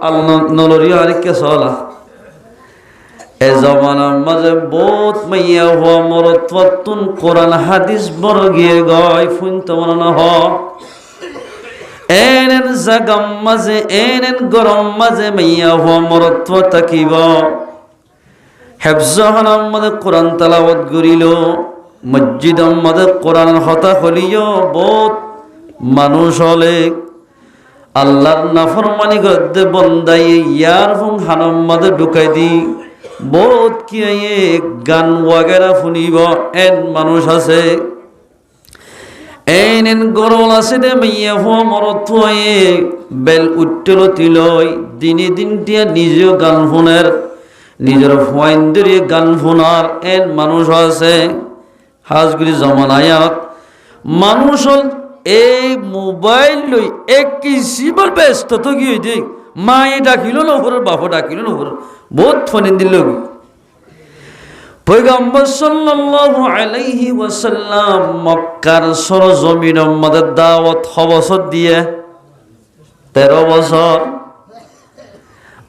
আল্লাহ নলরি আরিকে চলা এ জমানার মাঝে বহুত মাইয়া হওয়া মরত্বতুন কোরআন হাদিস বড় গিয়ে গয় ফুনতে মনে হ এনেন জাগাম মাঝে এনেন গরম মাঝে মাইয়া হওয়া মরত্ব তাকিব হেফজহানার মাঝে কোরআন তালাওয়াত করিল মসজিদের মাঝে কোরআন হতা হলিও বহুত মানুষ হলে আল্লাহর নাফরমানি করতে বন্দাই ইয়ার ফুং হানম মাঝে ঢুকাই দি বহুত কি গান ওয়াগেরা শুনিব এন মানুষ আছে এন গরল আছে দে মাইয়া হওয়া মরত হয়ে বেল উত্তল তিলয় দিনে দিন দিয়া নিজেও গান শুনের নিজের ফুয়াইন্দরিয়ে গান শুনার এন মানুষ আছে হাজগুড়ি জমানায়াত মানুষ এই মোবাইল লই এক কিসিবার ব্যস্ত তো কি দেখ মায়ে ডাকিল নহরের বাপ ডাকিল নহর বহুত ফোন দিল পয়গম্বর সাল্লাল্লাহু আলাইহি ওয়াসাল্লাম মক্কার সরজমিনের মধ্যে দাওয়াত বছর দিয়ে 13 বছর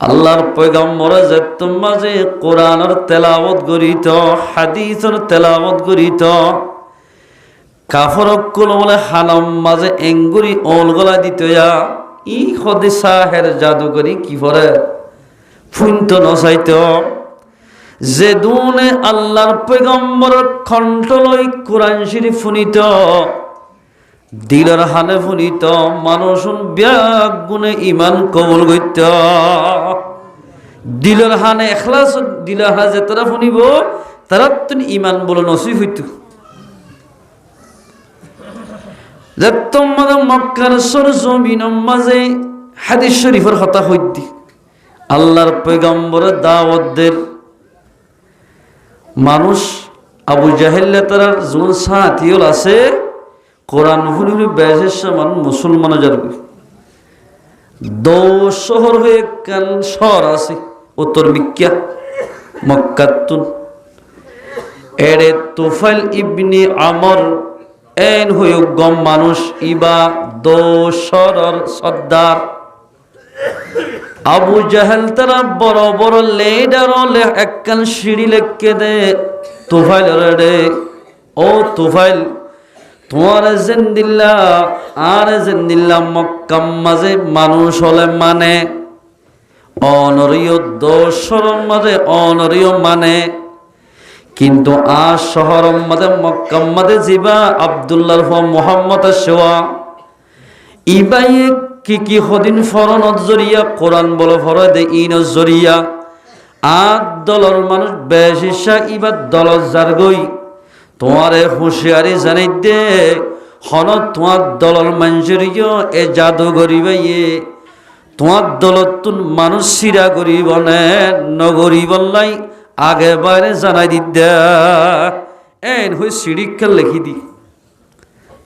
আল্লাহর পয়গম্বর যে মাঝে কোরআনের তেলাওয়াত করিত হাদিসের তেলাওয়াত করিত কাফর কুল বলে হানাম মাঝে এঙ্গুরি ওল গলা দিত ই খদে সাহের জাদুকরি কি করে ফুন্ত নসাইত যে দুনে আল্লাহর পয়গম্বর কণ্ঠলই কোরআন শরীফ শুনিত দিলের হানে শুনিত মানুষ ব্যাগ গুণে ইমান কবুল করত দিলের হানে এখলাস দিলের হানে যে তারা শুনিব তারা তুমি ইমান বলে নসিব হইত যে তোমার মক্কার সরজমিনের মাঝে হাদিস শরীফের কথা হইতি আল্লাহর পয়গম্বরের দাওয়াতদের মানুষ আবু জাহেল্লা তার যুন সাথীল আছে কোরআন হুনির বেশের সমান মুসলমান যারবে 10 শহর হয়ে কান শহর আছে উত্তর মিক্কা মক্কাতুন এরে তুফাইল ইবনে আমর এন হয়ে গম মানুষ ইবা 10 শহর সর্দার আবু জাহেল তারা বড় বড় লেডার একখান সিঁড়ি লেখকে দে তুফাইল রে ও তুফাইল তোমার জেন্দিল্লা আর জেন্দিল্লা মক্কাম মাঝে মানুষ হলে মানে অনরীয় 10 শহরের মাঝে অনরীয় মানে কিন্তু আর শহরের মাঝে মক্কাম মাঝে জিবা আব্দুল্লাহর মুহাম্মদ সেওয়া ইবাই কি হদিন ফরনত জরিয়া কোরআন বল ফর দে ইন জরিয়া আদ দলর মানুষ বেশিসা ইবাদ দল যার গই তোমারে হুঁশিয়ারি জানাই দে হন তোমার দলর মানুষেরিও এ জাদু করিবাইয়ে তোমার দলতুন মানুষ সিরা করিব নে নগরিবল্লাই আগে বাইরে জানাই দিদা এন হই সিঁড়িকাল লেখি দি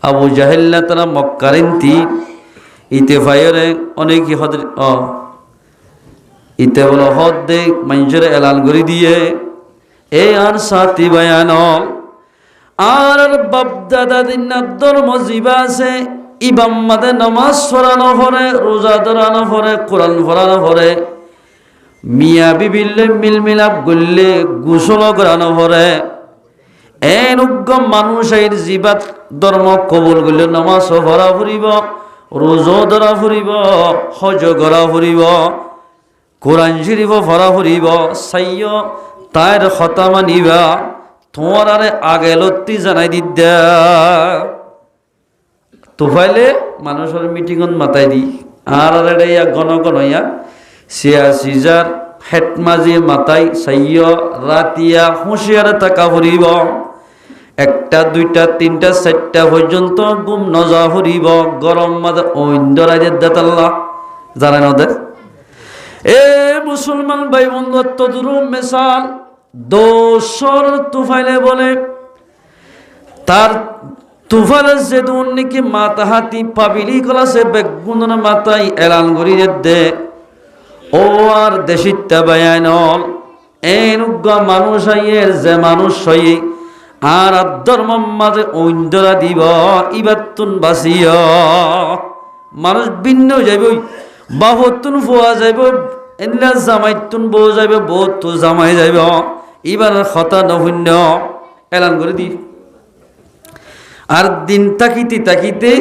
আবু জাহেল্লা তারা মক্কারিন্তি ইতে ভাইরে অনেক হদ ইতে বলো হদ দে মানুষের এলান করে দিয়ে এ আর সাথী বায়ান আর বাপ দাদা দিন ধর্ম জীবা আছে ইবাম মাদে নামাজ পড়ানো পড়ে রোজা ধরানো পড়ে কোরআন পড়ানো পড়ে মিয়া বিবিলে মিল মিলাপ গললে গোসল করানো পড়ে এন উগ্গম মানুষের জীবাত ধর্ম কবুল করলে নামাজ পড়া ফুরিব রোজা ধরা ফুরিব হজ করা ফুরিব কোরআন শরীফ পড়া ফুরিব সাইয় তার কথা মানিবা তোমার আরে আগে লত্তি জানাই দিদা তুফাইলে মানুষের মিটিংত মাতাই দি আর আরে ইয়া গণ ইয়া 86,000 হেট মাঝে মাতাই সাইয় রাতিয়া হুঁশিয়ারে টাকা ফুরিব 1টা 2টা 3টা 4টা পর্যন্ত গুম নজা ফুরিব গরম মাঝে ঐন্দরাইদের দাতাল্লা জানেন ওদের এ মুসলমান ভাই বন্ধুত্ব দুরু মেসাল 200 তুফাইলে বলে তার তুফাইলের যে দুন নাকি মাথা হাতি পাবিলি কলা সে বেগুনের মাথায় এলান করি দে ও আর দেশিতা বায়ানল এনুগা মানুষ আইয়ের যে মানুষ হই আর ধর্ম মাঝে ঐন্দরা দিব ইবাতুন বাসিয় মানুষ ভিন্ন যাইবই বাহুতুন ফুয়া যাইব, এনলা জামাইতুন বউ যাইব, বউ তো জামাই যাইব। এবার কথা নশূন্য এলান করে দি। আর দিন তাকিতে তাকিতে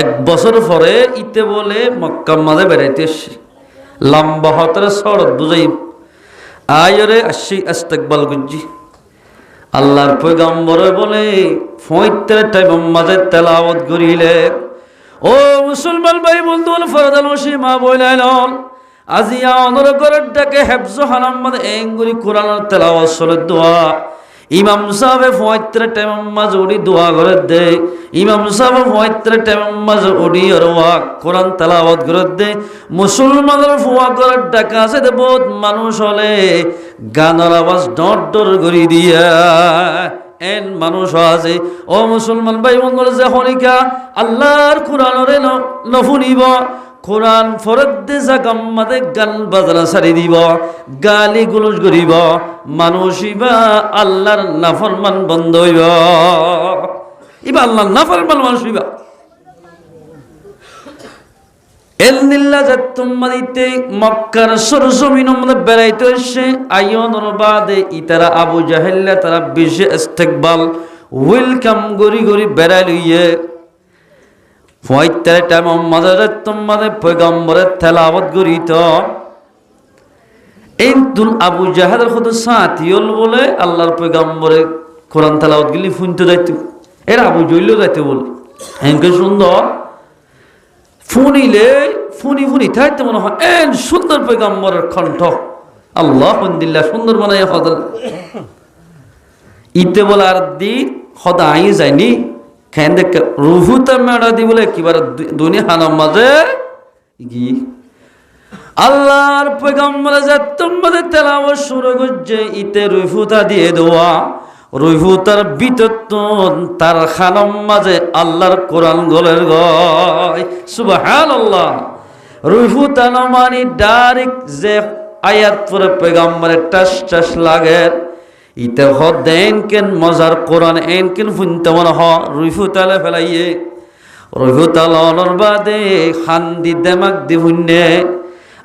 1 বছর পরে ইতে বলে মক্কার মাঝে বেড়াইতে এসছি, লম্বা হতরে শরৎ বুঝাই আয়রে আসছি ইস্তেকবাল গুজি। আল্লাহর পয়গম্বরে বলে 75 টাইম মাঝে তেলাওয়াত করিলে। ও মুসলমান ভাই বন্ধু ফরদাল মা বইলাইল আজিয়া অনর করার ডাকে হেফজ হারাম মাঝে এঙ্গুরি কোরআনের তেলাওয়াত চলে দোয়া। ইমাম সাহেব 75 টাইম মাঝে উড়ি দোয়া করে দে। ইমাম সাহেব 75 টাইম মাঝে উড়ি আর কোরআন তেলাওয়াত করে দে। মুসলমানের ফুয়া করার ডাকা আছে দে বহুত মানুষ হলে গানের আওয়াজ ডর ডর করি দিয়া এন মানুষ আছে। ও মুসলমান ভাই বন্ধুরা যে হনিকা আল্লাহর কোরআনরে নফুনিব, কোরআন ফরদ দে জাগাম্মাদে গান বাজনা সারি দিব, গালি গুলজ করিব, মানুষ ইবা আল্লাহর নাফরমান বন্ধ হইব। ইবা আল্লাহর নাফরমান মানুষ হইবা। এলনিল্লা যাতুম মাদিতে মক্কার সরজমিন মধ্যে বেড়াইতে এসে আইয়নর বাদে ইতারা আবু জাহেল্লা তারা বিশে ইস্তেকবাল ওয়েলকাম গরি গরি বেড়াই লইয়ে 75 টাইম মাঝে যাতুম মাঝে পয়গম্বরের তেলাওয়াত করিত। এই দুল আবু জাহেলের কত সাথীল বলে আল্লাহর পয়গম্বরে কোরআন তেলাওয়াত গলি শুনতে যাইতো, এর আবু জইলেও যাইতে বলে এমকে সুন্দর ফুনিলে ফুনি ফুনি থাকতে মনে হয় এন সুন্দর পয়গম্বরের কণ্ঠ আল্লাহুম্মাদিল্লাহ সুন্দর বানাইয়া ফদল ইতে বলে আর দি খদা আই যায়নি খেন দেখ রুহুতা মেড়া দি বলে কিবার দুনিয়া হানাম মাঝে গি আল্লাহর পয়গম্বর যাতুম মাঝে তেলাওয়াত শুরু করছে ইতে রুহুতা দিয়ে দোয়া। রুহুতার বিতত্তন তার খানম মাঝে আল্লাহর কোরআন গলের গয় সুবহানাল্লাহ। রুহুতা নমানি ডাইরেক্ট যে আয়াত পরে পয়গম্বরের টাস টাস লাগে ইতে হদেন কেন মজার কোরআন এন কেন ফুনতে মনে হ রুহুতালে ফেলাইয়ে। রুহুতালর বাদে খান্দি দেমাক দি ফুন্নে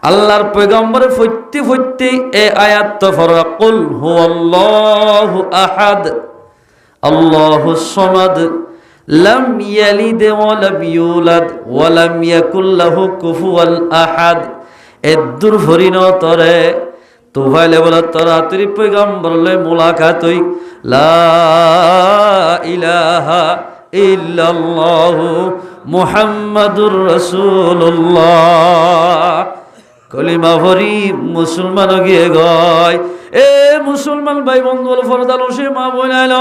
আল্লাহর পয়গম্বরে ফইতে ফইতে এ আয়াত তো ফরা কুল হুয়াল্লাহু আহাদ আল্লাহুস সামাদ লাম ইয়ালিদ ওয়া লাম ইউলাদ ওয়া লাম ইয়াকুল লাহু কুফুয়ান আহাদ। এদুর ফরিন তরে তোভাইলে বলা তোরা তুই পয়গম্বর লই মুলাকাত হই লা ইলাহা ইল্লাল্লাহু মুহাম্মাদুর রাসূলুল্লাহ। কলিমা ভরি মুসলমান গিয়ে গয়। এ মুসলমান ভাই বন্ধু ফরদাল মা বইনাইল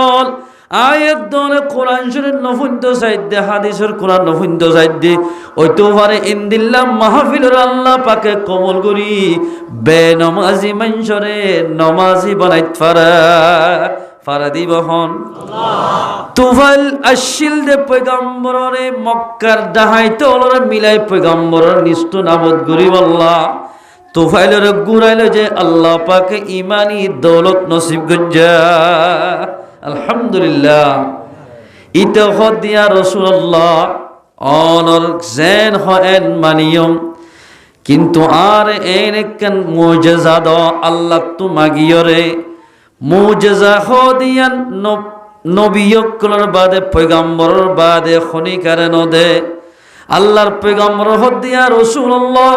আয়াত দনে কোরআন শরীফ নফুন্ত সাইদে হাদিসের কোরআন নফুন্ত সাইদে ওইতো পারে ইনদিল্লাহ মাহফিলের আল্লাহ পাকে কবুল করি বেনমাজি মানুষরে নমাজি বানাইত ফারা দিব হন তুফাইল আসিল দে পয়গম্বরে মক্কার ডাহাইতে ওলরে মিলাই পয়গম্বরের নিষ্ঠ নামত গরিব আল্লাহ তুফাইলের গুরাইল যে আল্লাহ পাকে ইমানি দৌলত নসিব গজ্জা আলহামদুলিল্লাহ। ইতে দিয়া রাসূলুল্লাহ অনর জেন হেন মানিয়ম কিন্তু আর এন একখান মুজিজা দ আল্লাহ তু মাগিয়রে মুজিজা হদিয়ান নবিয়কলর বাদে পয়গম্বরের বাদে খনিকারে নদে আল্লাহর পয়গম্বর হদিয়া রাসূলুল্লাহ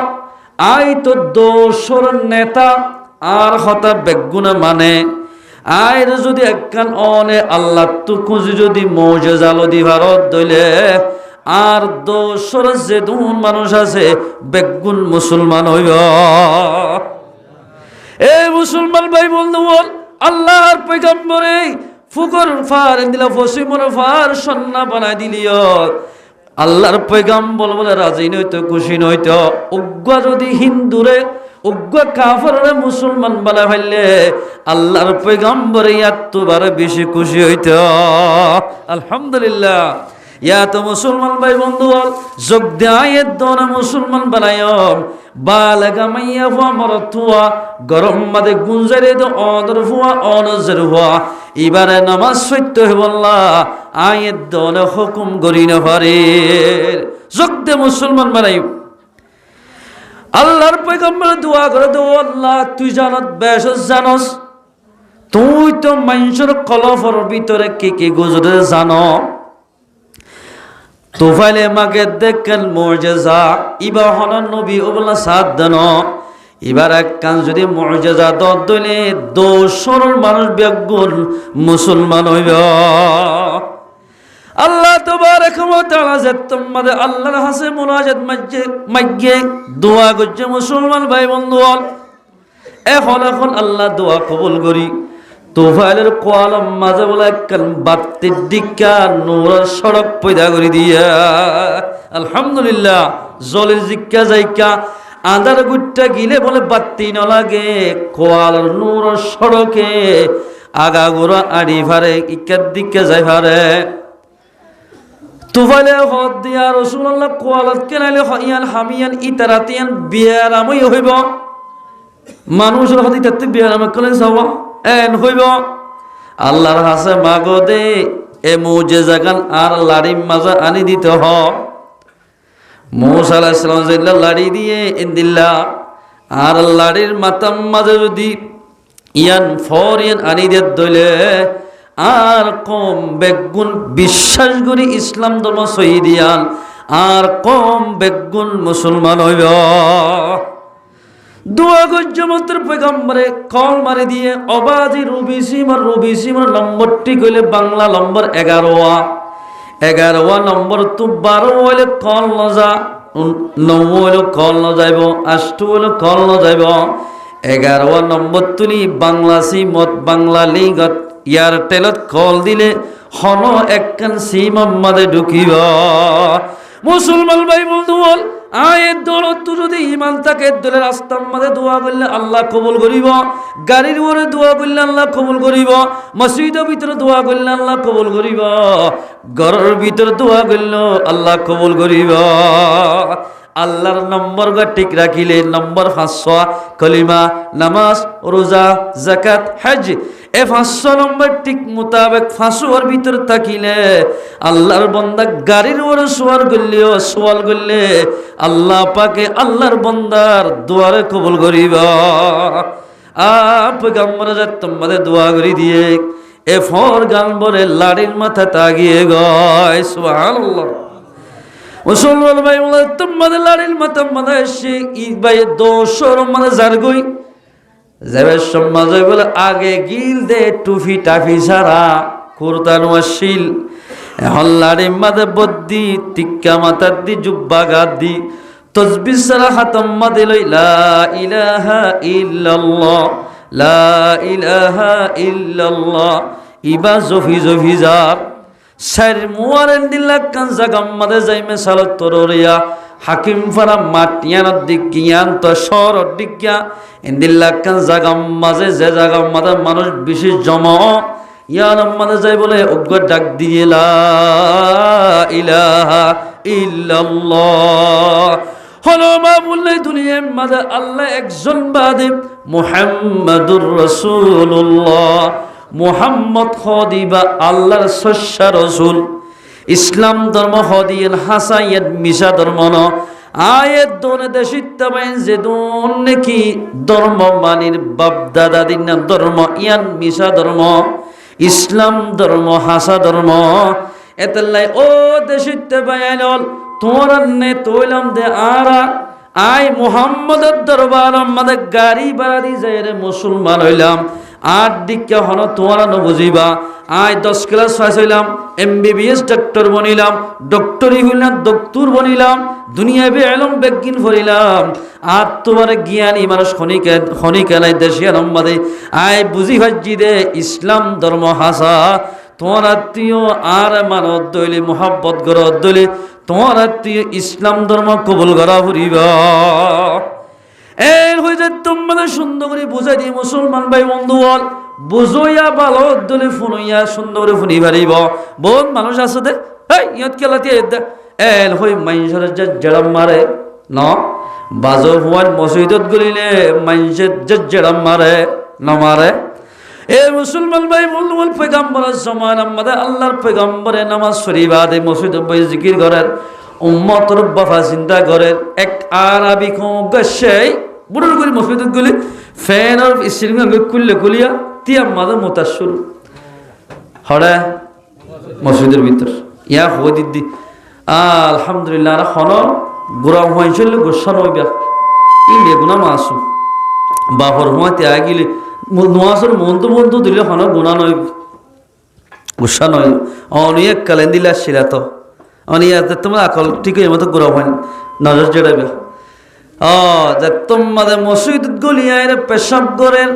আই তো দোসর নেতা আর হতা বেগুনা মানে আয়ের যদি একখান অনে আল্লাহ তু খুঁজি যদি মুজিজা লদি ভারত দইলে আর দোসর যে দুন মানুষ আছে বেগুন মুসলমান হইব। এ মুসলমান ভাই বন্ধু বল আল্লাহর পয়গম্বরে ফুকর ফার দিলা ফসিমর ফার সন্না বানাই দিলিও আল্লাহর পয়গম্বর বলে রাজি নইতো খুশি নইতো উগ্র যদি হিন্দুরে উগ্র কাফেররে মুসলমান বানা ফেললে আল্লাহর পয়গম্বরে এতবার বেশি খুশি হইতো আলহামদুলিল্লাহ। ইয়া তো মুসলমান ভাই বন্ধু যোগ দেয় দোনা মুসলমান বানায় বালাগা মাইয়া ফুয়া মরতুয়া গরম মাদে গুঞ্জারে দো অদর ফুয়া অনজর ফুয়া এবারে নামাজ সত্য হবল্লা আয়ের দোনা হুকুম করি না পারে যোগ দে মুসলমান বানাই আল্লাহর পয়গম্বর দোয়া করে দো আল্লাহ তুই জানত বেশ জানস তুই তো মানুষের কলফের ভিতরে কি কি গুজরে জানো তুফাইলে মাকে দেখেন মুজিজা ইবা হন নবী ওবলা সাদ দেন এবার এক কান যদি মুজিজা দলে দোসর মানুষ বেগুন মুসলমান হইব আল্লাহ তাবারক ওয়া তাআলা যে তোমাদের আল্লাহর হাসে মুনাজাত মাইগে দোয়া করছে মুসলমান ভাই বন্ধু এখন আল্লাহ দোয়া কবুল করি তোফাইলের কোয়ালম মাঝে বলে একখান বাত্তির দিকা নূরের সড়ক পয়দা করে দিয়া আলহামদুলিল্লাহ জলের জিক্কা যাইকা আধার গুট্টা গিলে বলে বাত্তি ন লাগে কোয়ালের নূরের সড়কে আগাগোড়া আড়ি ফারে ইকার দিকে যাই ফারে তুফাইলে হদ দিয়া রাসূলুল্লাহ কোয়ালত কেনাইলে হইয়ান হামিয়ান ইতারাতিয়ান বিয়ারামই হইব মানুষের হদি তাতে বিয়ারাম কলে যাব এন হইব আল্লাহর হাসে মাগো দে এ মুজিজা গান আর লাড়ি মাজা আনি দিতে হ মুসা আলাইহিস সালাম যে লাড়ি দিয়ে ইনদিল্লা আর লাড়ির মাথার মাঝে যদি ইয়ান ফরিয়ান আনি দে দইলে আর কম বেগুন বিশ্বাস করি ইসলাম ধর্ম শহীদিয়ান আর কম বেগুন মুসলমান হইব দোয়া গজ্জমতের পয়গম্বরে কল মারি দিয়ে অবাধি রবিসিমার নম্বরটি কইলে বাংলা নম্বর 11 নম্বর তো 12 হইলে কল ন যা 9 হইলে কল ন যাইব 8 হইলে কল ন যাইব 11 নম্বর তুলি বাংলা সিমত বাংলা লিগত এয়ারটেলত কল দিলে হন একখান সিম মাদে ঢুকিব মুসলমান ভাই বন্ধু বল আয়ের দৌলত যদি ইমান থাকে দলে রাস্তার মাঝে দোয়া করলে আল্লাহ কবুল করিব গাড়ির উপরে দোয়া করলে আল্লাহ কবুল করিব মসজিদের ভিতরে দোয়া করলে আল্লাহ কবুল করিব ঘরের ভিতরে দোয়া করলে আল্লাহ কবুল করিব আল্লাহর নম্বর গা ঠিক রাখিলে নম্বর 500 কলিমা নামাজ রোজা যাকাত হজ এ 500 নম্বর ঠিক মোতাবেক 500 ভিতর থাকিলে আল্লাহর বান্দা গাড়ির উপরে সওয়াল করলে আল্লাহ পাকে আল্লাহর বান্দার দোয়ারে কবুল করিব পয়গম্বর যা তোমাদের দোয়া করি দিয়ে এ ফর গান বলে লাড়ির মাথা তাগিয়ে গয় সুবহানাল্লাহ মুসলমান ভাই বলে তোমাদের লাড়ির মাথা মাথায় এসে ঈদ ভাই দোসর মানে জারগই যাবে সমাজে বলে আগে গিল দে টুফি টাফি সারা কুরতান ওয়াশিল এখন লাড়ির মাথা বদ্দি টিক্কা মাথার দি জুব্বা গাদি তসবিহ সারা হাতম মাদে লই লা ইলাহা ইল্লাল্লাহ লা ইলাহা ইল্লাল্লাহ ইবা জফি জফি জার সার মুয়ারেন দিল্লা কান জাগাম মাদে যাইমে সালত তররিয়া হাকিম ফারা মাটিয়ান দিকিয়ান তো শহর দিকিয়া ইন্দিল্লা কান জাগাম মাঝে যে জাগাম মাদে মানুষ বিশেষ জমা ইয়ার মাদে যাই বলে উগ্র ডাক দিয়ে লা ইলাহা ইল্লাল্লাহ হলো মা বললে দুনিয়ার মাদে আল্লাহ একজন বাদে মুহাম্মাদুর রাসূলুল্লাহ মুহাম্মদ খদিবা আল্লাহর সচ্চা রাসূল ইসলাম ধর্ম হদিয়েন হাসাইয়েন মিশা ধর্ম ন আয়ের দোনে দেশিত্তা বাইন যে দোন নাকি ধর্ম মানির বাপ দাদা দিন ধর্ম ইয়ান মিশা ধর্ম ইসলাম ধর্ম হাসা ধর্ম এতলাই ও দেশিত্তা বাইন তোর নে তোইলাম দে আরা আই মুহাম্মদের দরবার আমাদের গাড়ি বাড়ি যায় রে মুসলমান হইলাম আর দিকে হন তোমরা ন বুঝিবা আই 10 ক্লাস পাস হইলাম MBBS ডক্টর বনিলাম ডক্টরি হইলাম ডক্টর বনিলাম দুনিয়ায় ইলম বিজ্ঞান পড়িলাম আর তোমার জ্ঞানী মানুষ খনিকা নাই দেশে আমাদের আই বুঝি ভাজি দে ইসলাম ধর্ম হাসা তোমার আত্মীয় আর মানত দইলে মোহাব্বত গরত দইলে তোমার আত্মীয় ইসলাম ধর্ম কবুল করা ফুরিবা এর হয়ে যায় তোমাদের সুন্দর করে বুঝাই দিয়ে মুসলমান ভাই বন্ধু বল বুঝইয়া ভালো দলে ফুনইয়া সুন্দর করে ফুনি পারিব বহুত মানুষ আছে দে এই ইয়ত কেলাতি দে এল হই মাইনসর জড়াম মারে ন বাজো হুয়ান মসজিদত গলিলে মাইনসের জড়াম মারে ন মারে এ মুসলমান ভাই বন্ধু বল পয়গম্বরের সমান আমাদের আল্লাহর পয়গম্বরে নামাজ শরীফ আদে মসজিদ বই জিকির করেন উম্মতর বাফা চিন্তা করে এক আরবি গেছেই বুড়োর করে মসজিদ গুলি ফ্যান আর স্টিরিং খুললে খুলিয়া তিয়া মাঝে মোতার শুরু হরে মসজিদের ভিতর ইয়া হয়ে দিদি আলহামদুলিল্লাহ আর খন গোড়া হয়েছিল গোসা নইবা ইন্ডিয়া গুণা মাসু বাপর হুয়া ত্যাগ গিলে নোয়াশর মন্তু দিলে খন গুণা নই গোসা নয় অনেক কালেন দিলে আসছিলা তো অনিয়াতে তোমার আকল ঠিক মতো গোড়া হয় নজর জড়াবে যে তোমাদের মসজিদ গলিয়ায় পেশাব করেন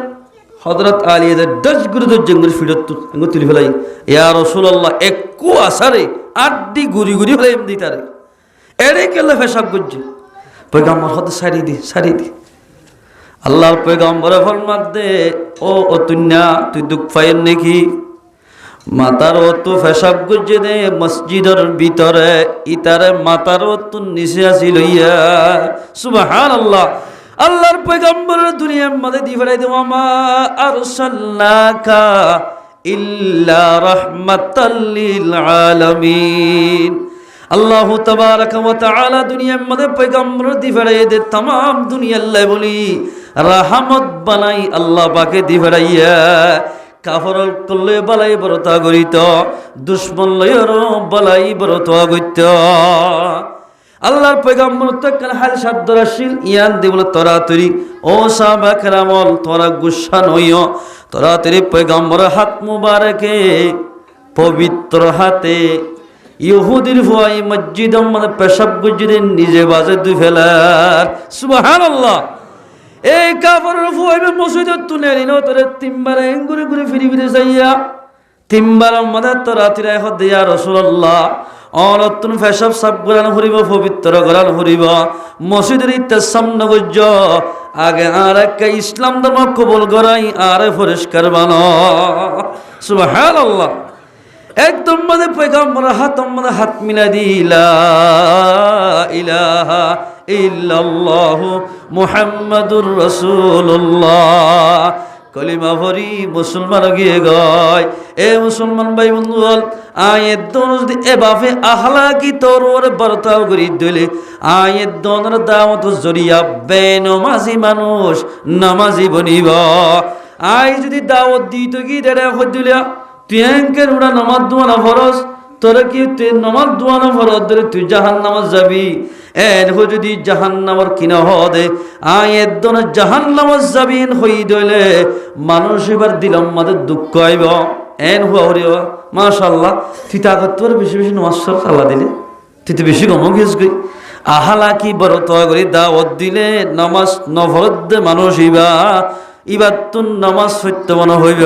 হযরত আলী এর 10 গুরুদের জঙ্গল ফিরত তুলি ফেলাই ইয়া রাসূলুল্লাহ একু আসারে আড্ডি গুরি গুরি ফেলাই এমনি তারে এরে কেলে পেশাব করছে পয়গম্বর হতে সারি দি আল্লাহর পয়গম্বরে ফরমান দে ও তুন্না তুই দুঃখ পাইন নাকি মাতার তো পেশাব করছে দে মসজিদের ভিতরে ইতারে মাতার তো নিচে আসি লইয়া সুবহানাল্লাহ আল্লাহর পয়গম্বরের দুনিয়ার মধ্যে দি ফেলাই দেব মা আরসালনাকা ইল্লা রাহমাতাল লিল আলামিন আল্লাহু তাবারাকা ওয়া তাআলা দুনিয়ার মধ্যে পয়গম্বর দি ফেলাই দে तमाम দুনিয়া আল্লাহ বলি রহমত বানাই আল্লাহ পাকে দি ফেলাইয়া কাফর করলে বালাই বরতা গরিত দুশ্মন লয়র বালাই বরতা গইত আল্লাহর পয়গম্বর তখন হাল শব্দ রাশিল ইয়ান দিবল তরাতরি ও সাহাবা কেরামল তোরা গুসা নইও তরাতরি পয়গম্বর হাত মুবারকে পবিত্র হাতে ইহুদির ভয় মসজিদ মানে পেশাব গুজিদের নিজে বাজে দুই ফেলার সুবহানাল্লাহ এই কাফরের ভয় মসজিদে তুলে নিল তোরে তিনবার ঘুরে ঘুরে ফিরে যাইয়া তিনবার মধ্যে তরাতরি হদে ইয়া রাসূলুল্লাহ অনতুন পেশাব সাব গলান হরিব পবিত্র গলান হরিব মসজিদের ইত্তেসাম নগজ আগে আর একটা ইসলাম ধর্ম কবুল করাই আর পরিষ্কার বানো সুবহানাল্লাহ একদম মধ্যে পয়গম্বর হাত মিলা দিলা ইলাহা ইল্লাল্লাহ মুহাম্মাদুর রাসূলুল্লাহ কলিমা ভরি মুসলমান গিয়ে গয় এ মুসলমান ভাই বন্ধু আয়ের দোন যদি এভাবে আহলাকি তোর বর্তাও করি দিলে আয়ের দোনের দাওয়াত জরিয়া বেনমাজি মানুষ নামাজি বনিব আই যদি দাওয়াত দিত কি দেড়ে হদিলা তুই এঙ্কের উড়া নামাজ দোয়ানা ফরজ তোরা কি তুই নামাজ দোয়ানা ফরজ ধরে তুই জাহান্নামে যাবি এন হো যদি জাহান্নামের কিনা হদে আয়ের দোন জাহান্নামে যাবিন হই দইলে মানুষ এবার দিলাম মাদের দুঃখ আইব এন হুয়া হরিও মাশাআল্লাহ তুই তাগত তোর বেশি বেশি নামাজ আল্লাহ দিলে তুই তো বেশি গম গেছ গই আহালা কি বড় তো করে দাওয়াত দিলে নামাজ নফরত দে মানুষ ইবা তুন নামাজ সত্যবান হইব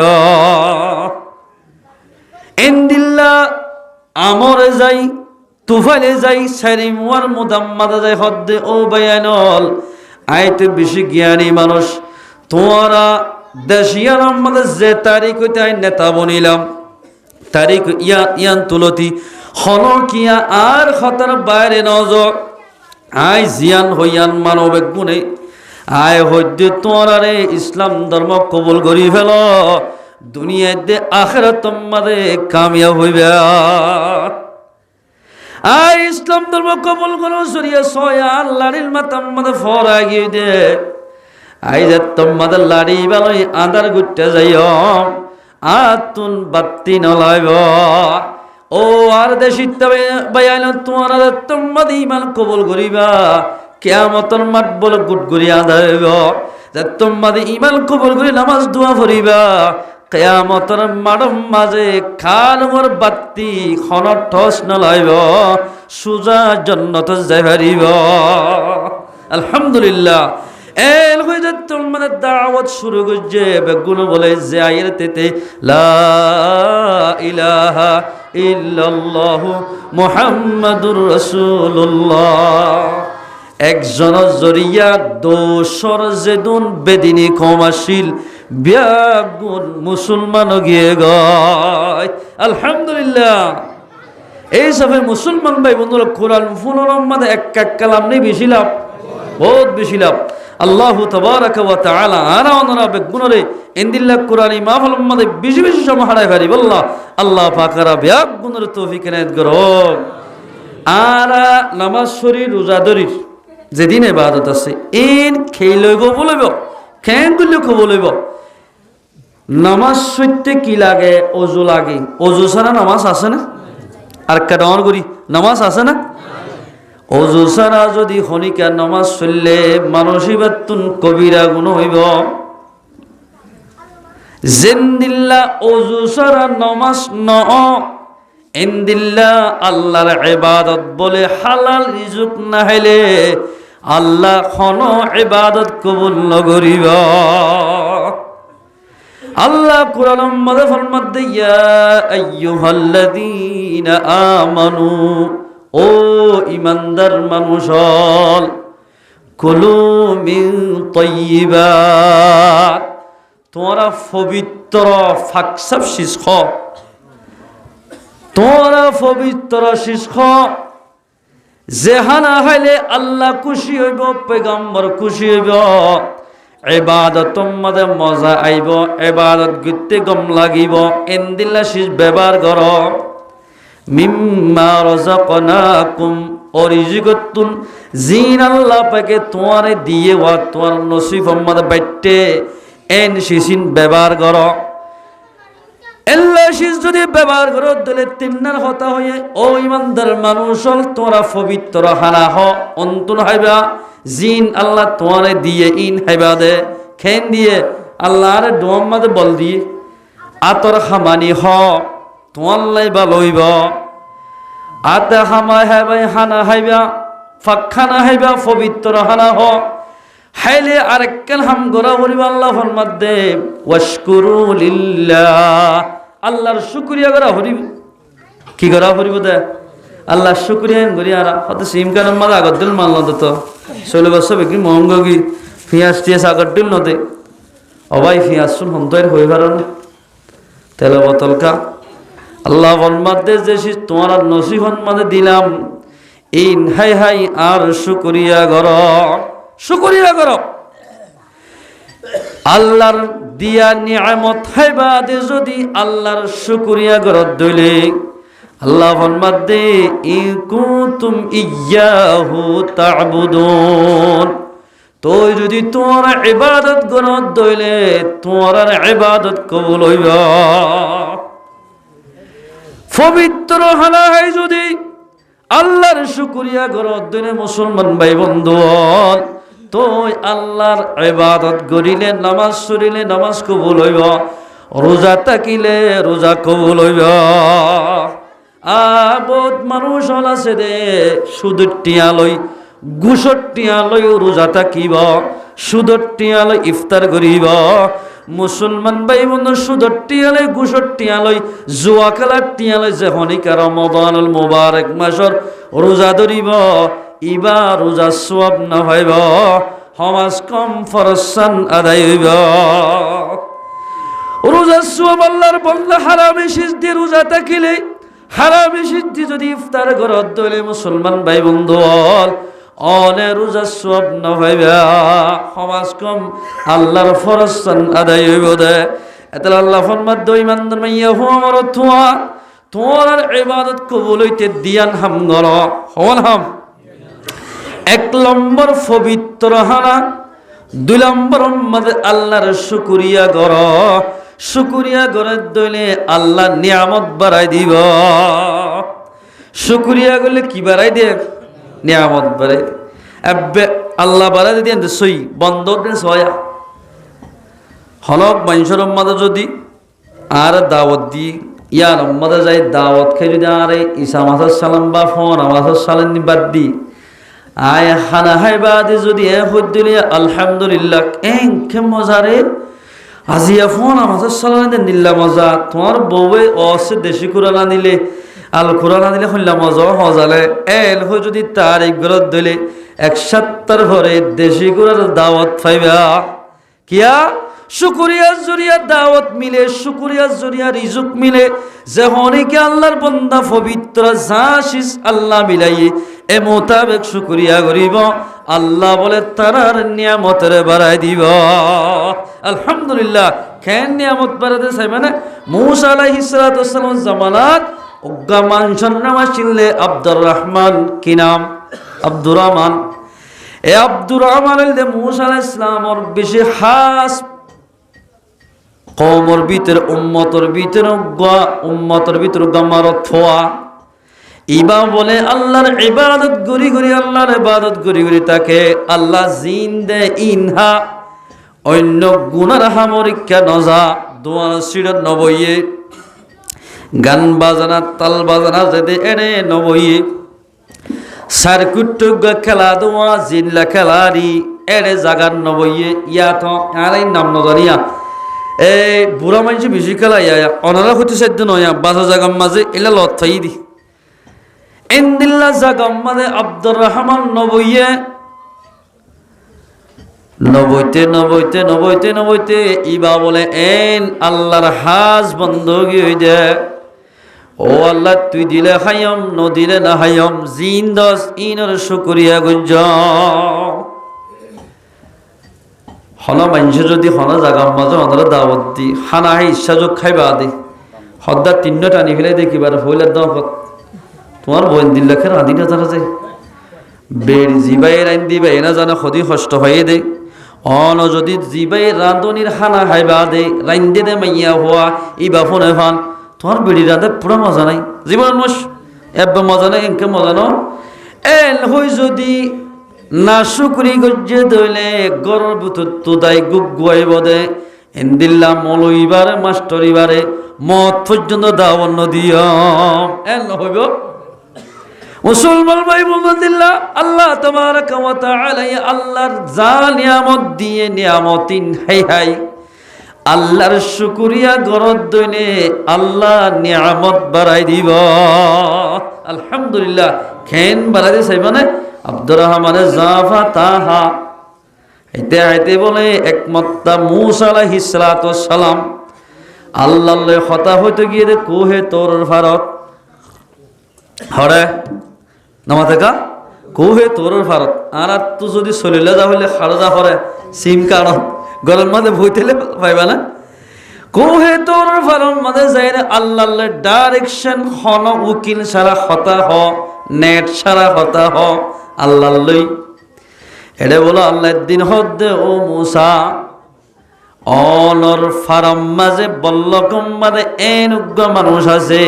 এন্দিল্লা আমরে যাই তুফাইলে যাই সারিমওয়ার মুদাম্মাদা যাই হদ্দে ও বায়ানল আইতে বেশি জ্ঞানী মানুষ তোরা দেশিয়ার আমাদের যে তারিখ হইতে আই নেতা বনিলাম তারিখ ইয়ান তুলতি হন কিয়া আর খতার বাইরে নজ আই জিয়ান হইয়ান মানবে গুণে আয় হদ্দে তোরারে ইসলাম ধর্ম কবুল করি ফেল দুনিয়াতে আখিরাত মাদে কামিয়াব হইবে আই ইসলাম ধর্ম কবুল করো সরিয়া সয়া আল্লাহর মাতাম মাদে ফরা গিয়ে দে আই যে তোমাদের লাড়ি বেলই আদার গুটতে যাইও আতুন বাত্তি নলাইব ও আর দেশিত বাইয়াল তোমার তোমাদের ইমান কবুল করিবা কিয়ামতের মাঠ বল গুট গুরি আদার হইব যে তোমাদের ইমান কবুল করি নামাজ দোয়া করিবা কিয়ামতের মাঠের মাঝে খালমর বাত্তি খনত ঠস নলাইব সুজা জান্নাতে যাই পারিব আলহামদুলিল্লাহ এল হয়ে যে তোমাদের দাওয়াত শুরু করছে বেগুন বলে যে আয়ের তেতে লা ইলাহা ইল্লাল্লাহ মুহাম্মাদুর রাসূলুল্লাহ একজন জরিয়া দোসর যেদুন বেদিনী কমাশিল ব্যাগুন মুসলমান গিয়ে গয় আলহামদুলিল্লাহ এই সবে মুসলমান ভাই বন্ধুরা কোরআন ফুলর মধ্যে এক কালাম নেই বেশি লাভ বহুত বেশি লাভ আল্লাহু তাবারাকা ওয়া তাআলা আরা ওনারা বেগুনরে ইনদিল্লাহ কোরআনি মাহফিল মধ্যে বেশি বেশি সময় হারাই পারি বল্লাহ আল্লাহ পাকারা ব্যাগুনের তৌফিক এনায়েত করো আর নামাজ শরী রোজা ধরির যেদিন ইবাদত আছে ইন খেই লইব বলইব খেন করলে খব লইব নামাজ সইতে কি লাগে অজু লাগে অজু ছাড়া নামাজ আছে না আর কেডন করি নামাজ আছে না অজু ছাড়া যদি খনিকা নামাজ চললে মানসিবাতুন কবিরা গুণ হইব জিন্দিল্লা অজু ছাড়া নামাজ ন ইন্দিল্লা আল্লাহর ইবাদত বলে হালাল রিজুক না হইলে আল্লাহ কোনো ইবাদত কবুল নকরিব আল্লাহ কুরআনের মধ্যে ফরমাতে ইয়া আইয়ুহাল্লাযীনা আমানু ও ইমানদার মানুষল কুলু মিন তাইয়্যিবাত তোমরা পবিত্র ফাকসাব শিখ তোমরা পবিত্র শিখ যেহানা হইলে আল্লাহ খুশি হইব পয়গম্বর খুশি হইব ইবাদত মধ্যে মজা আইব ইবাদত গতে গম লাগিব ইনদিল্লা শিস ব্যবহার কর মিম্মা রাযাকনাকুম অরিজিকতুন জিন আল্লাহ পাকে তোমারে দিয়ে ওয়া তোমার নসিব মধ্যে বাইতে এন শিসিন ব্যবহার কর আল্লাহ শিস যদি ব্যবহার করো দিলে তিন্নার হতা হয়ে ও ইমানদার মানুষ তোমরা পবিত্র হানা হ অন্তন হাইবা জিন আল্লাহ তোমারে দিয়ে ইন হাইবা দে খেন দিয়ে আল্লাহর দোয়ার মধ্যে বল দিয়ে আতর হামানি হ তোমার লাইবা লইব আতে হামা হাইবাই হানা হাইবা ফাখানা হাইবা পবিত্র হানা হ হাইলে আরেকখান হাম গরা বলিব আল্লাহ ফরমাত দে ওয়াশকুরু লিল্লাহ আল্লাহর শুকরিয়া করা হরিব কি করা হরিব দে আল্লাহ শুকরিয়া করি আর হয়তো সিম কারণ মাঝে আগর দিল মানল তো চলে বছর বিক্রি মহঙ্গি পিঁয়াজ টিয়াজ আগর দিল নদে অবাই পিঁয়াজ শুন হন্তয়ের হয়ে পারো না তেল বোতলকা আল্লাহ ফরমাত দে যে তোমার নসিহন মাঝে দিলাম ইন হাই হাই আর শুকরিয়া কর শুকরিয়া করো আল্লাহর দিয়া নিয়ামত হাইবা দে যদি আল্লাহর শুকরিয়া করো দইলে আল্লাহ ফরমাত দে ইন কুনতুম ইয়্যাহু তা'বুদুন তুই যদি তোমার ইবাদত করো দইলে তোমার ইবাদত কবুল হইবা পবিত্র হানা হয় যদি আল্লাহর শুকরিয়া করো দইলে মুসলমান ভাই বন্ধু তুই আল্লাহর ইবাদত করিলে নামাজ পড়িলে নামাজ কবুল হইব রোজা থাকিলে রোজা কবুল হইব বহুত মানুষ হল আছে দে সুদের টিয়া লই ঘুষর টিয়া লই রোজা থাকিব সুদের টিয়া লই ইফতার করিব মুসলমান ভাই বন্ধু সুদের টিয়া লই ঘুষর টিয়া লই জুয়া খেলার টিয়া লই যে হনিকা রমাদানুল মুবারক মাসর রোজা ধরিব ইবা রোজা সওয়াব না হইব সমাজ কম ফরসান আদায় হইব রোজা সওয়াব আল্লাহর বন্দা হারামে সিদ্ধি রোজা থাকিলে হারামে সিদ্ধি যদি ইফতার করত দইলে মুসলমান ভাই বন্ধু অনে রোজা সওয়াব না হইব সমাজ কম আল্লাহর ফরসান আদায় হইব দে এতলা আল্লাহ ফরমাত দই ইমানদার মাইয়া হো আমার তুয়া তোমার ইবাদত কবুল হইতে দিয়ান হাম গর হন হাম এক নম্বর পবিত্র হানা দুই নম্বর মধ্যে আল্লাহর শুকরিয়া কর শুকরিয়া করে দইলে আল্লাহ নিয়ামত বাড়াই দিব শুকরিয়া করলে কি বাড়াই দে নিয়ামত বাড়াই এবে আল্লাহ বাড়াই দিয়ে সই বন্ধ সয়া হলক মানুষের মাঝে যদি আর দাওয়াত দি ইয়ার মাঝে যাই দাওয়াত খেয়ে যদি আর ঈসা মাসার সালাম বা ফোন মাসার সালাম বাদ দি আয় হানা হাইবাদে যদি হইলে আলহামদুলিল্লাহ কে মজা রে আজিয়া ফোন আমাদের সালানে দিল্লা মজা তোমার বউয়ে অসে দেশি কুড়া না দিলে আল কুড়া না দিলে হইলা মজা হজালে এল হয়ে যদি তার এক ঘরত দিলে 170 ভরে দেশি কুড়ার দাওয়াত পাইবা কিয়া শুকরিয়ার জরিয়া দাওয়াত মিলে শুকরিয়ার জরিয়া রিজুক মিলে যে হনিকে আল্লাহর বান্দা পবিত্র জাশিস আল্লাহ মিলাই এ মোতাবেক শুকরিয়া করিব আল্লাহ বলে তারার নিয়ামতের বাড়াই দিব আলহামদুলিল্লাহ কেন নিয়ামত বাড়াতে চাই মানে মূসা আলাইহিস সালাতু ওয়াস সালাম জামানাত উগ্গা মানুষের নাম আসলে আব্দুর রহমান, কি নাম? আব্দুর রহমান। এ আব্দুর রহমান মুসা আলাইহিস সালামর বেশি খাস কওমর ভিতরে উম্মতর ভিতরে গামার থোয়া ইবা বলে আল্লাহর ইবাদত করি আল্লাহর ইবাদত করি তাকে আল্লাহ জিন দে ইনহা অন্য গুনার হামরিকা নজা দোয়ার সিরত নবইয়ে গান বাজানা তাল বাজানা যেতে এনে নবইয়ে সার্কুট খেলা দোয়া জিনলা খেলারি এনে জাগার নবইয়ে ইয়া তো আলাই নাম নজানিয়া এই বুড়া মানুষ বেশি খেলা ইয়া অনারা হতে সাধ্য নয় বাজা জাগার মাঝে এলা লত থাই দি ইন্দিল্লা জাগার মাঝে আব্দুর রহমান নবইয়ে নবইতে ইবা বলে এন আল্লাহর হাজ বন্ধগি হই দে ও আল্লাহ তুই দিলে হায়ম নদিলে না হায়ম জিন দস ইনর শুকরিয়া গুঞ্জ হন মানুষ যদি হন জাগার মাঝে অনারা দাওয়াত দি খানা হে ইচ্ছা যোগ খাইবা দে সদা তিন্ন টানি ফেলে দেখিবার হইলার দাওয়াত তোমার বোন দিল্লা খের আদি না জানা যায় বেড় জিবাই রাইন দিবাই না জানা সদি কষ্ট হয়ে দে অন যদি জিবাই রাঁধনির খানা খাইবা দে রাইন দে মাইয়া হওয়া ইবা ফোনে ফান তোমার বেড়ি রাঁধে পুরো মজা নাই জীবন মাস এবার মজা নাই এনকে মজা ন এন হই যদি না শুকরি গজ্জে দইলে গরর ভিতর তোদাই গুগুয়াইব দে এন্দিল্লা মলইবারে মাস্টরিবারে মত পর্যন্ত দাওয়ান দিও এন হইব মুসলমান ভাই বলদিল্লা আল্লাহ তাবারাকা ওয়া তাআলা আল্লাহর যা নিয়ামত দিয়ে নিয়ামতিন হাই আল্লাহর শুকরিয়া গরদ দইনে আল্লাহ নিয়ামত বাড়াই দিব আলহামদুলিল্লাহ খেন বাড়াই দিছে মানে আব্দুর রহমানের জাফা তাহা আইতে বলে একমাত্র মুসা আলাইহিস সালাম আল্লাহর কথা হইতে গিয়ে কোহে তোর ভারত হরে নামাতে কা কোহে তোর ভারত আর তো যদি চলিলে যা হইলে খারজা হরে সিম কারণ গরম মাঝে ভইতেলে পাইবা না কোহে তোর ভারত মাঝে যাই না আল্লাহর ডাইরেকশন হন উকিল সারা হতা হ নেট সারা হতা হ আল্লাহ লই এটা বলো আল্লাহর দিন হদ্দে ও মুসা অনর ফারাম মাঝে বল্লকম মাঝে এন উগ্র মানুষ আছে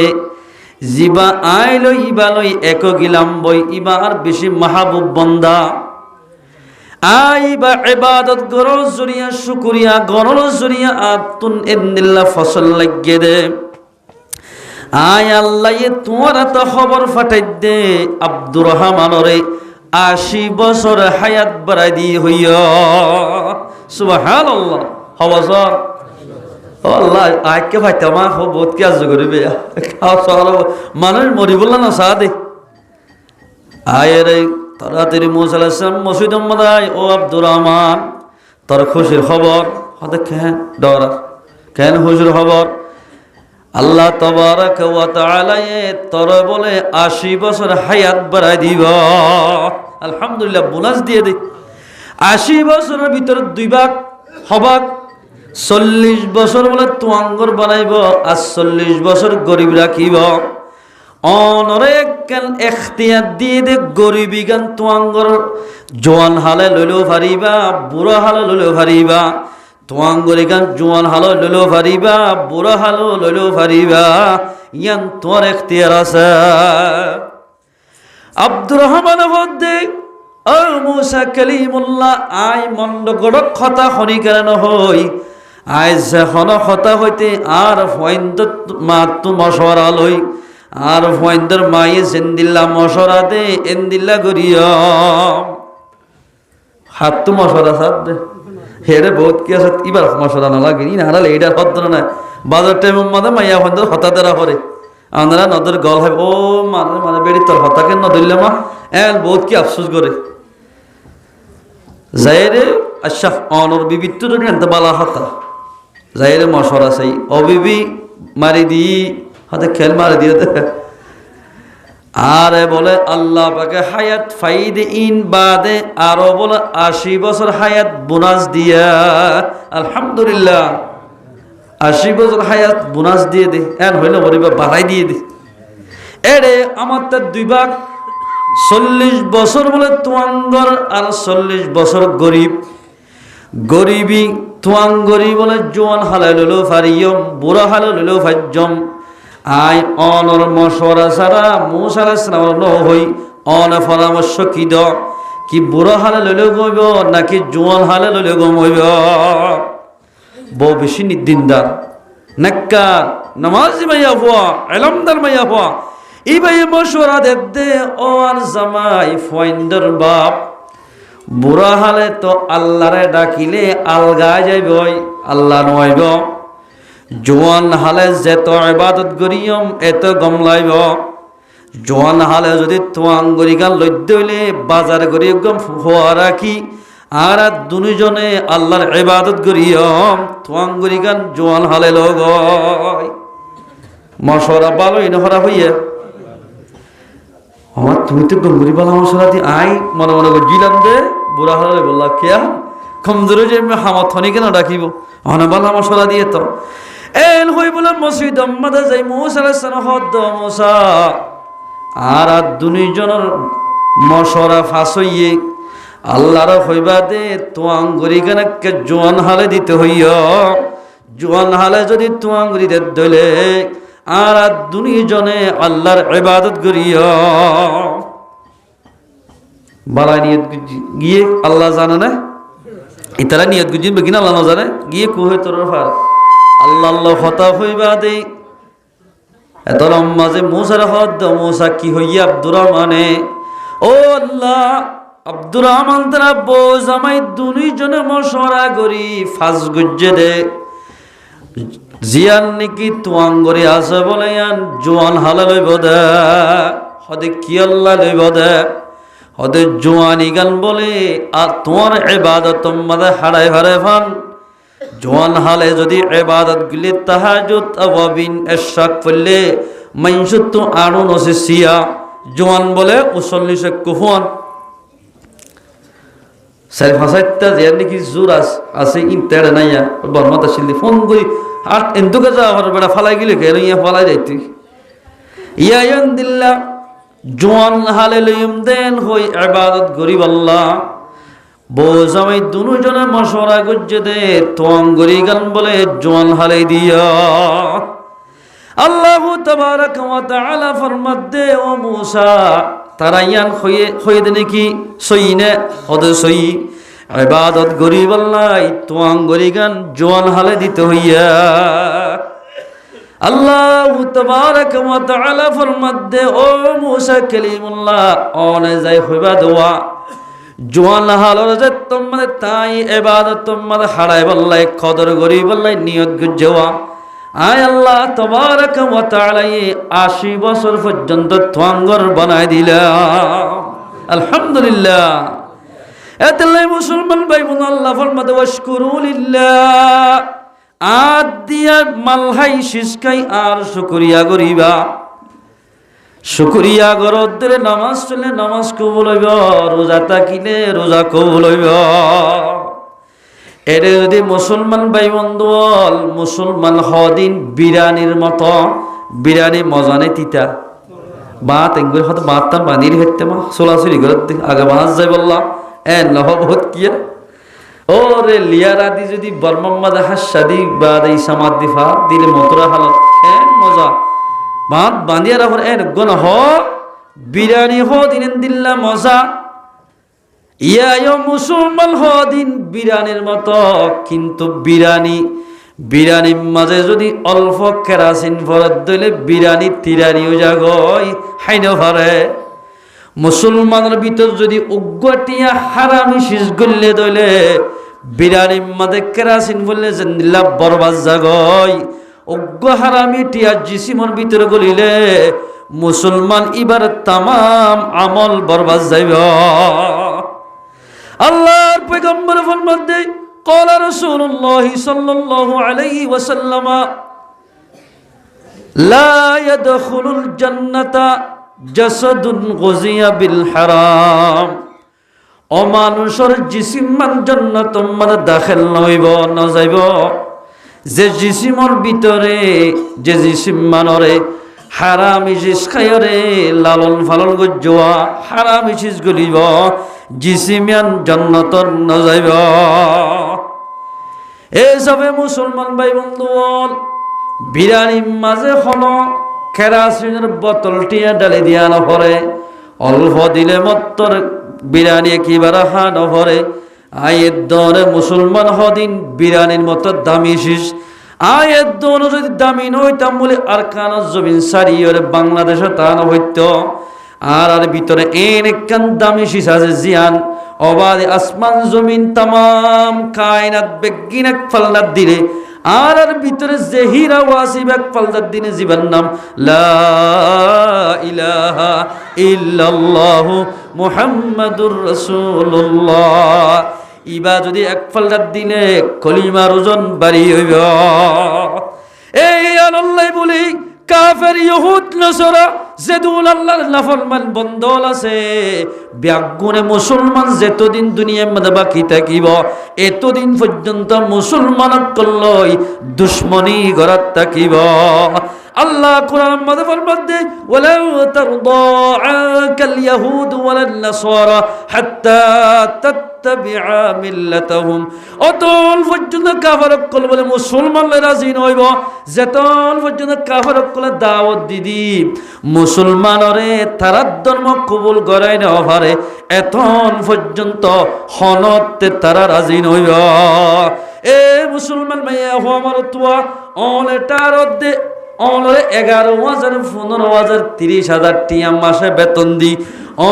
জিবা আইলই ইবালই এক গিলাম বই ইবা আর বেশি মাহবুব বন্দা আইবা ইবাদত গরল জরিয়া শুকরিয়া গরল জরিয়া আতুন ইন্দিল্লাহ ফসল লাগিয়ে দে আয় আল্লাহ তোমার তো খবর ফাটাই দে আব্দুর রহমানরে 80 বছর হায়াত বাড়াই দি হইয়া সুবহানাল্লাহ হওয়াজর আল্লাহ আজকে ভাইতে আমার বহুত কি আজ করিবে মানুষ মরি বলল না সা দে আয় রে তাড়াতাড়ি মুসা আলাইহিস সালাম মসজিদ মদাই ও আব্দুর রহমান তোর খুশির খবর হতে কেন ডর কেন খুশির খবর আল্লাহ তাবারাকা ওয়া তাআলা তোর বলে 80 বছর হায়াত বাড়াই দিব আলহামদুলিল্লাহ বোনাস দিয়ে দে 80 বছরের ভিতর 2 ভাগ হবাক 40 বছর বলে তোয়াঙ্গর বানাইব আর 40 বছর গরিব রাখিব অনরে কেন এখতিয়ার দিয়ে দে গরিবী গান তোয়াঙ্গর জোয়ান হালে লইলেও পারিবা বুড়া হালে লইলেও পারিবা তোয়াঙ্গরি গান জোয়ান হালো লইলেও পারিবা বুড়া হালো লইলেও পারিবা ইয়ান তোর এখতিয়ার আছে আব্দুর রহমান হদ্দে ও মুসা কালিমুল্লাহ আই মন্দ গড়ক কথা শুনি কেন হই আই যেখন কথা হইতে আর ফয়েন্দ মাতু মশওয়ারা লই আর ফয়েন্দর মায়ে জেন্দিল্লা মশওয়ারা দে এন্দিল্লা করিয়া হাত তো মশওয়ারা সাথ দে হেরে বহুত কি আছে এবার মশওয়ারা না লাগে না হারালে এইটার হদ্দ না বাজার টাইমের মধ্যে মাইয়া ফয়েন্দর হতা দেরা করে আমরা নদর গল হয় ও মানে মানে বেড়ি তোর হতা কেন নদরলে মা এন বহুত কি আফসোস করে যাইরে আচ্ছা অনর বিবিত্ব তো এত বালা হতা যাইরে মশওয়ারা চাই ও বিবি মারি দি হাতে খেল মারি দিয়ে দে আরে বলে আল্লাহ পাকে হায়াত ফাইদে ইন বাদে আরো বলে 80 বছর হায়াত বোনাস দিয়া আলহামদুলিল্লাহ 80 বছর হায়াত বোনাস দিয়ে দে এন হইলে বলিবা বাড়াই দিয়ে দে এরে আমার তার 2 ভাগ, 40 বছর বলে তোয়াঙ্গর আর 40 বছর গরিব। গরিবি তোয়াঙ্গরি বলে জোয়ান হালাল হলো ফারিয়ম, বুড়া হালাল হলো ফাজ্জম। আই অনর মশওয়ারা ছাড়া মুসা আলাইহিস সালাম ন হই অন পরামর্শ কি দ কি বুড়া হালাল হলে গইব নাকি জোয়ান হালাল হলে গম হইব? বউ বেশি দিনদার, নেককার, নামাজি মাইয়া হওয়া, এলমদার মাইয়া হওয়া, এই ভাই মশওয়ারা দে ও আর জামাই ফয়েন্ডর বাপ। বুড়া হালে তো আল্লাহরে ডাকিলে আলগায় যাইব, আল্লাহ নইব। জোয়ান হালে যেত ইবাদত করিয়ম এত গম লাইব। জোয়ান হালে যদি তোয়াং গরিগান লইতে হইলে বাজার করি গম হওয়া রাখি আর দুজনে আল্লাহর ইবাদত করিয়ম তোয়াং গরিগান জোয়ান হালে লগ মশওয়ারা ভালোই নহরা হইয়া আমার তুমি তো গঙ্গুরি বালা মশলা দি আই মনে মনে গিলাম দে বুড়া হালে বললা কেয়া কমজোরে যে হামথনি কেন ডাকিব অনে বালা মশলা দিয়ে তো এন হই বলে মসজিদ আম্মাদা যাই মুসা আলাইহিস সালাম হদ মুসা আর দুজনের মশওয়ারা ফাঁস হইয়ে আল্লাহর হইবা দে তোয়াঙ্গুরি কেনাকে জোয়ান হালে দিতে হইয়া। জোয়ান হালে যদি তোয়াঙ্গুরি দে দলে আর দুজনে আল্লাহর ইবাদত করিয়া বালা নিয়ত গিয়ে আল্লাহ জানে না ইতারা নিয়ত গুজিবে কিনা আল্লাহ না জানে গিয়ে কুহে তোর ফার আল্লাহ আল্লাহ হতা হইবা দে এত লম্বা যে মুসার হদ মুসা কি হইয়া আব্দুর রহমানে ও আল্লাহ আব্দুর রহমান তারা বউ জামাই দুজনে মশওয়ারা করি ফাঁস গুজ্জে দে জিয়ান নাকি তোয়াঙ্গরি আছে বলে ইয়ান জোয়ান হালা লইব দে হদে কি আল্লাহ লইব দে হদে জোয়ানি গান বলে আর তোমার ইবাদত মাদে হারাই হারে ফান জোয়ান হালে যদি ইবাদত গুলি তাহাজ্জুদ আওয়াবিন ইশরাক পড়লে মাইনসুত তো আড়ু নসে সিয়া জোয়ান বলে 39 কুফন সাই ফাসাইতা জিয়ান নাকি জোর আছে ইনতেড়ে নাইয়া বর্মাতা শিলি ফোন করি আর এন্দুকে যাওয়ার বেড়া ফালাই গেলে কেন ইয়া ফালাই যাইতি ইয়ান দিল্লা জোয়ান হালে লইম দেন হই ইবাদত গরিব আল্লাহ বউ জামাই দুজনে মশওয়ারা গুজ্জে দে তোয়াঙ্গরি গান বলে জোয়ান হালে দিয়া আল্লাহু তাবারাকা ওয়া তাআলা ফরমাত দে ও মুসা তারা ইয়ান হয়ে দে নাকি সইনে হদে সই ইবাদত গরিব আল্লাহ তোয়াঙ্গরি গান জোয়ান হালে দিতে হইয়া আল্লাহু তাবারাকা ওয়া তাআলা ফরমাত দে ও মুসা কালিমুল্লাহ অনে যাই হইবা দোয়া জোয়ান হালর যে তোমাদের তাই ইবাদত তোমাদের হারাই বললাই কদর গরিব বললাই নিয়ত গুজওয়া আয় আল্লাহ তাবারাকা ওয়া তাআলা 80 বছর পর্যন্ত তোয়াঙ্গর বানাই দিলাম আলহামদুলিল্লাহ। এতলাই মুসলমান ভাই বোন আল্লাহ ফরমাতে ওয়াশকুরু লিল্লাহ আদিয়া মালহাই শিসকাই আর শুকরিয়া করিবা শুকরিয়া গরত দিলে নামাজ চলে নামাজ কবুল হইব রোজা থাকিলে রোজা কবুল হইব। এর যদি মুসলমান ভাই বন্ধুল মুসলমান হদিন বিরানির মতো বিরানি মজা নেই তিতা বাত এগুলো হয়তো বাতটা বানিয়ে হেঁটতে মা চলাচলি করে আগে বাস যাই বললাম এ নহ বহুত কিয়া ও রে লিয়ারা দি যদি বর্মাম্মাদ হাসাদি বা দেই সামাদ দিফা দিলে মতরা হালত মজা বাঁধ বাঁধিয়া রাখুন এর গণ হ বিরানি হ দিন দিল্লা মজা ইয়া মুসলমান হ দিন বিরানির মতো কিন্তু বিরানির মাঝে যদি অল্প কেরাসিন ভরত দইলে বিরানি তিরানিও জাগয় হাইন ভরে মুসলমানের ভিতর যদি উগ্রটিয়া হারামি শীষ গল্লে দইলে বিরানির মাঝে কেরাসিন বললে জেন্দিল্লা বরবাদ জাগয় অজ্ঞ হারামি টিয়া জিসিমর ভিতরে গলিলে মুসলমান ইবার তামাম আমল বরবাদ যাইব। আল্লাহর পয়গম্বর ফরমান দেয় قال رسول الله صلى الله عليه وسلم لا يدخل الجنة جسد غزي بالحرام অমানুষের জিসিমান জান্নাত মানে দাখিল নইব না যাইব যে জিসিমর ভিতরে যে জিসিম মানরে হারাম ইসিস খায়রে লালন ফালন গজ্জোয়া হারাম ইসিস গলিব জিসিমিয়ান জান্নাতন না যাইব। এই সবে মুসলমান ভাই বন্ধুগণ, বিরানির মাঝে হলো কেরাসিনের বোতলটিয়া ডালি দিয়া নভরে, অল্প দিলে মত্তর বিরানি একেবারে হা নভরে। আয়ের দরে মুসলমান হদিন বিরানির মতো দামি শীষ আয়ের দোনো যদি দামি নইতাম বলে আর কান জমিন সারিয়ে বাংলাদেশে তা নহইত। আর ভিতরে একখান দামি শীষ আছে জিয়ান অবাধে আসমান জমিন তামাম কায়নাত বেগিন এক ফালনাত দিলে আর ভিতরে যে হীরা ওয়াসিব এক ফালনাত দিনে জীবন নাম লা ইলাহা ইল্লাল্লাহু মুহাম্মাদুর রাসূলুল্লাহ। ইবা যদি এক ফালনাত দিলে কলিমার ওজন বাড়ি হইব। এই আল্লাহ বলি কাফের ইহুদ নসরা যেদুল আল্লাহর নাফরমান বন্দল আছে ব্যাগুনে মুসলমান যেতদিন দুনিয়ার মধ্যে বাকি থাকিব এতদিন পর্যন্ত মুসলমান কল্লই দুশ্মনী গরাত থাকিব। আল্লাহ কোরআন মধ্যে ফরমাতে ওয়ালাউ তারদা আকাল ইয়াহুদ ওয়ালান নাসারা হাত্তা তাত্তাবিআ মিল্লাতাহুম। অতল পর্যন্ত কাফের কল বলে মুসলমানরা রাজি নইব যেতল পর্যন্ত কাফের কল দাওয়াত দিদি মুসলমানরে তারা ধর্ম কবুল করাই না পারে এতন পর্যন্ত হনতে তারা রাজি নইব। এ মুসলমান মাইয়া হো আমার তুয়া অনেটার দে অনরে 11,000 15,000 30,000 টিয়া মাসে বেতন দি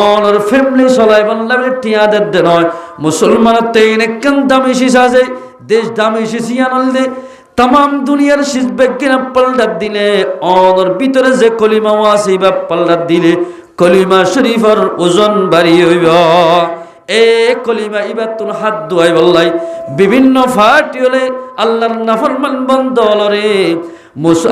অনর ফ্যামিলি চলাই বললাম টিয়া দে নয় মুসলমান তেইন কেন দামি শীষ আছে দেশ দামি শীষিয়ানল দে তাম দুনিয়ার শীষ বেগিনা পাল্টাত দিলে অনর ভিতরে যে কলিমা আছে বা পাল্টাত দিলে কলিমা শরীফর ওজন বাড়ি হইব। এ কলিমা ইবার তোর হাত ধোয়াই বললাই বিভিন্ন ফাটি হলে আল্লাহর নাফরমান বন্ধ হলরে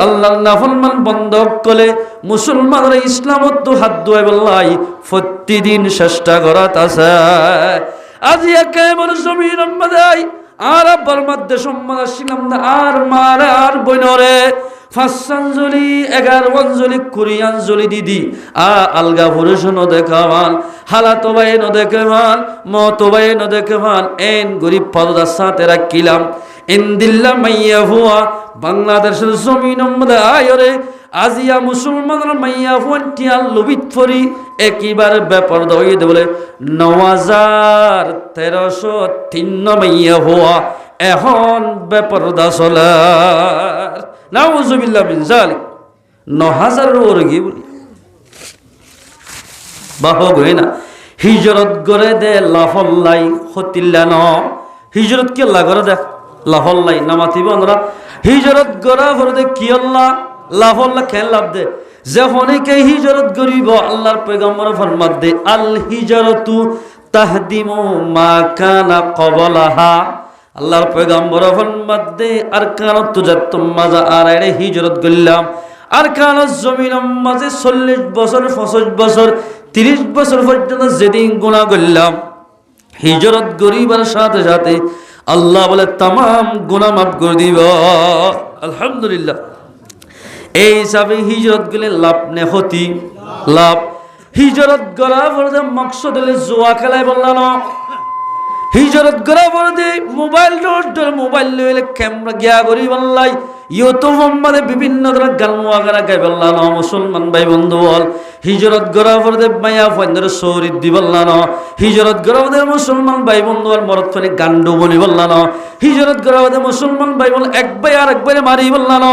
আল্লাহর নাফরমান বন্ধ করলে মুসলমানরা ইসলামত হাত ধোয়াই বললাই প্রতিদিন চেষ্টা করাত আছে। আজি একেবারে জমিন মধ্যে আর আব্বার মধ্যে সম্মান আসছিলাম না আর মারে আর বইনরে 5 আঞ্জলি 11 আঞ্জলি 20 আঞ্জলি দিদি আলগা পুরুষ ন দেখাবান হালাতো ভাই ন দেখাবান মতো ভাই ন দেখাবান এন গরিব পদা সাথে রাখিলাম ইন্দিল্লা মাইয়া হুয়া বাংলাদেশের জমিন মধ্যে আয়রে আজিয়া মুসলমানের মাইয়া হুয়ান টিয়াল লবিত ফরি একইবারে ব্যাপার দই দে বলে 9,1303 মাইয়া হুয়া এখন বেপরদা চলার নাউজুবিল্লাহ মিন যালিক 9,000 ওরগি বলি বাহ গই না হিজরত করে দে লাফল্লাই হতিল্লা ন হিজরত কে লাগরে দেখ লাফল্লাই নামাতিব আমরা হিজরত গরা করে দে কি আল্লাহ লাফল্লা কেন লাভ দে যখন কে হিজরত করিব আল্লাহর পয়গম্বর ফরমাত দে আল হিজরতু তাহদিমু মা কানা ক্বাবলাহা। আল্লাহর পয়গম্বর ফরমাত দে আর কানত তুজাতুম মাজা আর এরে হিজরত করলাম আর কানত জমিন মাঝে 40 বছর 65 বছর 30 বছর পর্যন্ত যেদিন গুনাহ করলাম হিজরত করিবার সাথে সাথে আল্লাহ বলে तमाम গুনাহ মাফ করে দিব আলহামদুলিল্লাহ। এই হিসাবে হিজরত গেলে লাভ নে হতি লাভ হিজরত করা বলতে মকসদ হলে জুয়া খেলায় বললাম হিজরত করা বলতে মোবাইল মোবাইল লইলে ক্যামেরা গিয়া করি বললাই ইউটিউব মানে বিভিন্ন ধরনের গান মুআগারা গাই বললাম মুসলমান ভাই বন্ধু বল হিজরত করা বলতে মায়া ফন্দর শরীর দি বললাম হিজরত করা বলতে মুসলমান ভাই বন্ধু বল মরত ফলে গান্ডু বলি বললাম হিজরত করা বলতে মুসলমান ভাই বল এক ভাই আর এক ভাইরে মারি বললাম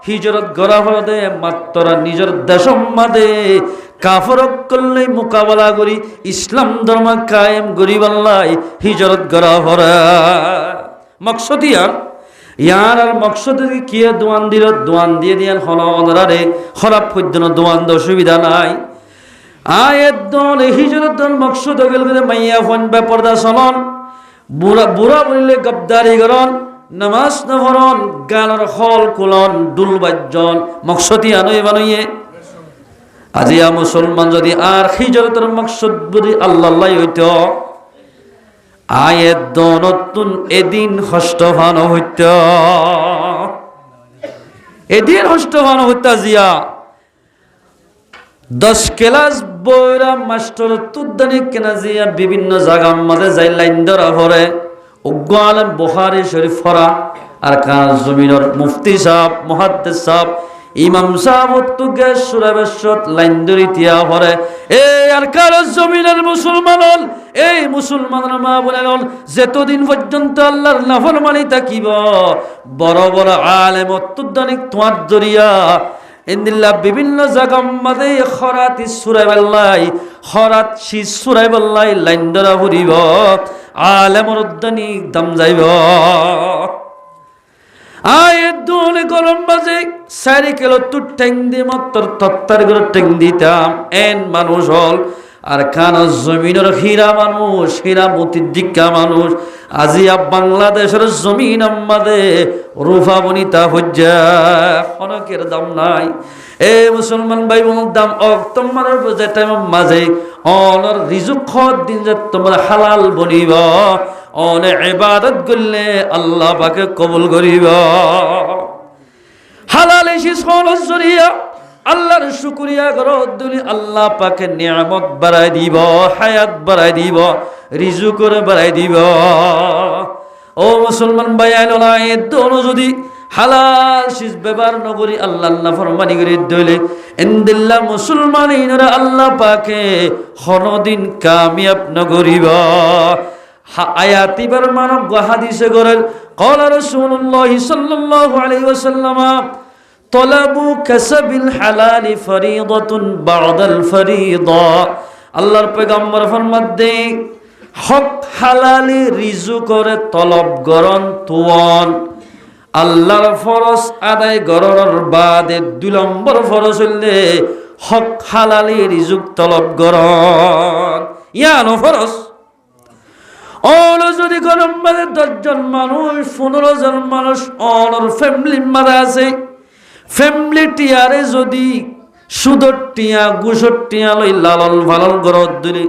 হিজরত করা বলতে মাত্র নিজের দেশ মাদে কাফরক করলে মোকাবেলা করি ইসলাম ধর্ম কায়েম করি বললাই হিজরত করা ভরা মকসদ ইয়ার আর মকসদ কি দোয়ান দিল দোয়ান দিয়ে দিয়ান হলরে খরাব পর্যন্ত দোয়ান দেওয়ার সুবিধা নাই আয়ের দল হিজরত দল মকসদ গেল মাইয়া ফোন বেপরদা চলন বুড়া বুড়া বলিলে গদ্দারি করন নামাজ নভরন গানের হল কুলন ডুল বাজ্জন মকসদি আনই বানইয়ে আজিয়া মুসলমান যদি আর হিজরতের মকসদ বুঝি আল্লাহ হইত আয়ের দনতুন এদিন হস্তভান হইত, এদিন হস্তভান হইতা জিয়া 10 ক্লাস বইরা মাস্টার তুদ্দানি কেনা জিয়া বিভিন্ন জায়গার মাঝে যাই লাইন ধরা পড়ে অজ্ঞ আলেম বুখারী শরীফ পড়া আর কার জমিনের মুফতি সাহেব মুহাদ্দিস সাহেব ইমাম সাহেব তুগে সুরাবেশত লাইন ধরি তিয়া পড়ে এই আর কার জমিনের মুসলমান এই মুসলমানের মা বলেন যতদিন পর্যন্ত আল্লাহর নাফরমানি থাকিব বড় বড় আলেম তুদ্দানি তোমার জরিয়া ইন্দিল্লাহ বিভিন্ন জায়গার মাঝে খরাতি সুরাইবাল্লাই খরাত শি সুরাইবাল্লাই লাইন ধরা ফুরিব আলেমর উদ্দানি দাম যাইব আয়ের দোনে গরম বাজে 4 কিলো তুর ট্যাং দিয়ে মাত্র তত্তার করে ট্যাং দিতাম এন মানুষ হল আর খান জমিনের হীরা মানুষ হীরা মতির দিক্কা মানুষ আজিয়া বাংলাদেশের জমিন আমাদে রূপা বনিতা হজ্জা অনেকের দাম নাই এ মুসলমান ভাই বোনের দাম তোমার যে টাইম মাঝে অনর রিজুক খত দিন যে তোমার হালাল বনিব অনে ইবাদত করলে আল্লাহ পাকে কবুল করিব হালাল এসে সনজ জরিয়া আল্লাহর শুকরিয়া করো দুলি আল্লাহ পাকে নিয়ামত বাড়াই দিব হায়াত বাড়াই দিব রিজুক করে বাড়াই দিব ও মুসলমান ভাই আইলা এ দোনো যদি হালাল শিস ব্যবহার নগরী আল্লাহর নাফরমানি করে দইলে ইনদিল্লাহ মুসলমানিনরা আল্লাহ পাকে কোনদিন কামিয়াব নগরিব আয়াতিবার মানব হাদিসে করেন ক্বালা রাসূলুল্লাহ সাল্লাল্লাহু আলাইহি ওয়াসাল্লাম তলাবু কাসবিল হালাল ফরিদাতুন বা'দাল ফরিদা আল্লাহর পয়গম্বর ফরমাতে হক হালালি রিজু করে তলব গরন তুওয়ান আল্লাহর ফরজ আদায় গরনের বাদে 2 নম্বর ফরজ হইলে হক হালালি রিজুক তলব গরন ইয়ানো ফরজ অলো যদি গরম বাদে 10 জন মানুষ 15 জন মানুষ অনর ফ্যামিলি মারা আছে ফ্যামিলি টিয়ারে যদি সুদর টিয়া গুসর টিয়া লই লালন ভালন গরত দিলে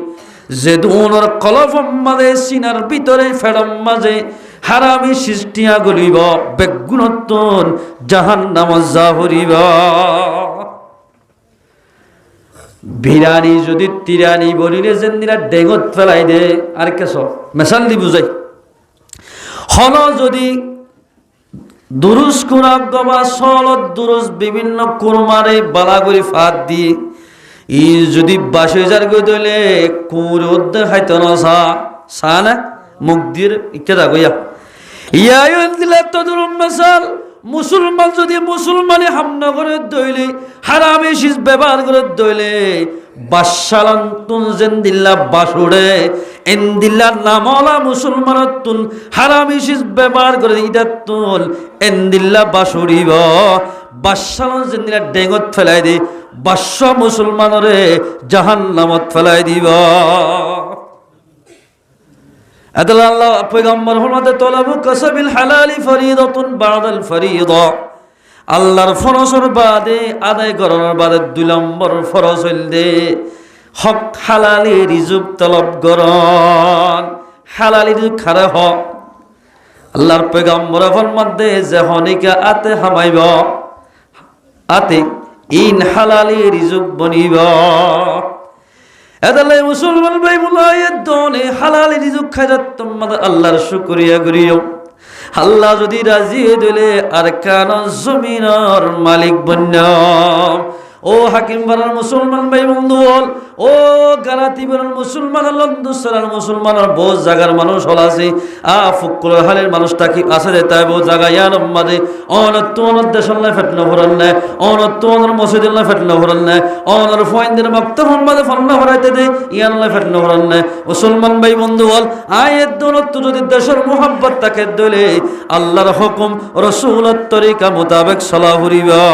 যে দুনোর কলফম মাঝে সিনার ভিতরে ফেরম মাঝে হারামি সৃষ্টিয়া গলিব বেগুণত্তন জাহান্নাম যা হরিব বিরানি যদি তিরানি বলিলে যেদিনা ডেঙত ফেলাই দে আর কেস মেশাল দি বুঝাই হল যদি দুরুস কুরাক গবা সলত দুরুস বিভিন্ন কুরমারে বালাগুড়ি ফাঁদ দিয়ে ই যদি 22,000 গই দলে কুর উদ্দে খাইতো না সা না মুখ দিয়ে ইকে দা গইয়া ইয়ায়ুন দিলা তদুরুম মাসাল মুসলমান যদি মুসলমানে হামনা করে দইলে হারামে শিস ব্যবহার করে দইলে বাশালান্তুন জেন্দিল্লা বাসুড়ে এন্দিল্লা নামলা মুসলমানতুন হারামে শিস ব্যবহার করে ইদাতুল এন্দিল্লা বাসুড়িব বাশালান জেন্দিল্লা ডেঙ্গত ফেলাই দে বাশ মুসলমানরে জাহান্নামত ফেলাই দিব আদাল্লাহ আল্লাহ পয়গম্বর ফরমাতে তলাবু কাসবিল হালালি ফরিদাতুন বা'দাল ফরিদা আল্লাহর ফরজের বাদে আদায় করার বাদে 2 নম্বর ফরজ হইলে হক হালালি রিজুক তলব করন হালালি রিজুক খারা হ আল্লাহর পয়গম্বর ফরমাতে যে হনিকা আতে হামাইব আতে ইন হালালি রিজুক বনিব এদালে মুসলমান ভাই মুলায়ের দনে হালালি রিজুক খাইরাত তোমাদের আল্লাহর শুকরিয়া করিও আল্লাহ যদি রাজি দিলে আর কান জমিনের মালিক বন্য ও হাকিম বাড়ার মুসলমান ভাই বন্ধু হল ও গারাতি বাড়ার মুসলমান লন্দুসরার মুসলমানের বহু জায়গার মানুষ হল আছে ফুকুলের হালের মানুষটা কি আছে রে তাই বহু জায়গা ইয়ার মাঝে অনত অনত দেশের ফেটনা ভরান নেয় অনত অনর মসজিদের ফেটনা ভরান নেয় অনর ফয়েন্দের বক্তব্য মাঝে ফন্না ভরাইতে দেয় ইয়ার ফেটনা ভরান নেয় মুসলমান ভাই বন্ধু হল আয়ের দৌলত যদি দেশের মোহাব্বত তাকে দলে আল্লাহর হুকুম রাসূলের তরিকা মোতাবেক চলা হরিবা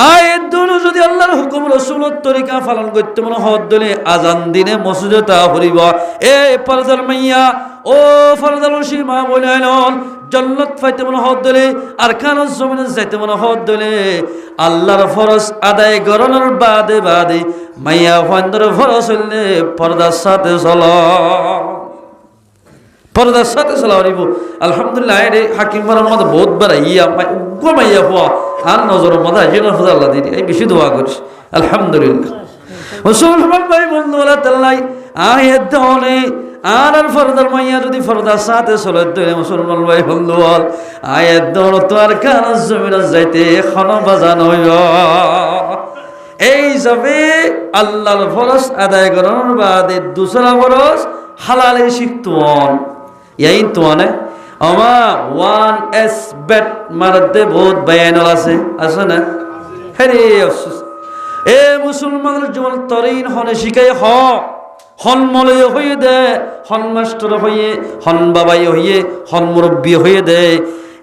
আয়ের দোনো যদি আল্লাহর হুকুম রাসূলের তরিকা পালন করতে মনে হদ দলে আজান দিনে মসজিদে তা হরিব এ পরদার মাইয়া ও পরদার সীমা বলেন জান্নাত পাইতে মনে হদ দলে আর কানজ জমিনে যাইতে মনে হদ দলে আল্লাহর ফরজ আদায় করানোর বাদে বাদে মাইয়া ফান্দর ফরজ হইলে পর্দার সাথে চল পর্দার সাথে চলা হরিব আলহামদুলিল্লাহ রে হাকিম পাড়ার মধ্যে বহুত বেড়াইয়া ঘুমাইয়া হওয়া আর নজরের মধ্যে যেন ফুজা আল্লাহ দিদি এই বেশি দোয়া করিস আলহামদুলিল্লাহ মুসলমান ভাই বন্ধু আল্লাহ তাল্লাই আয়ের দনে আর ফরদার মাইয়া যদি ফরদার সাথে চলে দলে মুসলমান ভাই বন্ধু বল আয়ের দন তো আর কান জমিন যাইতে এখনো বাজান হইল এই যাবে আল্লাহর ফরজ আদায় করার বাদে দুসরা ফরজ হালালে শিখতুন এই তোনে আমা ওয়ান এস বেট মারতে বহুত বায়ানল আছে না হেরে আফসোস এ মুসলমানের জীবন তরিন হনে শিখাই হন মলয় হয়ে দে হন মাস্টার হয়ে হন বাবাই হয়ে হন মুরব্বী হয়ে দে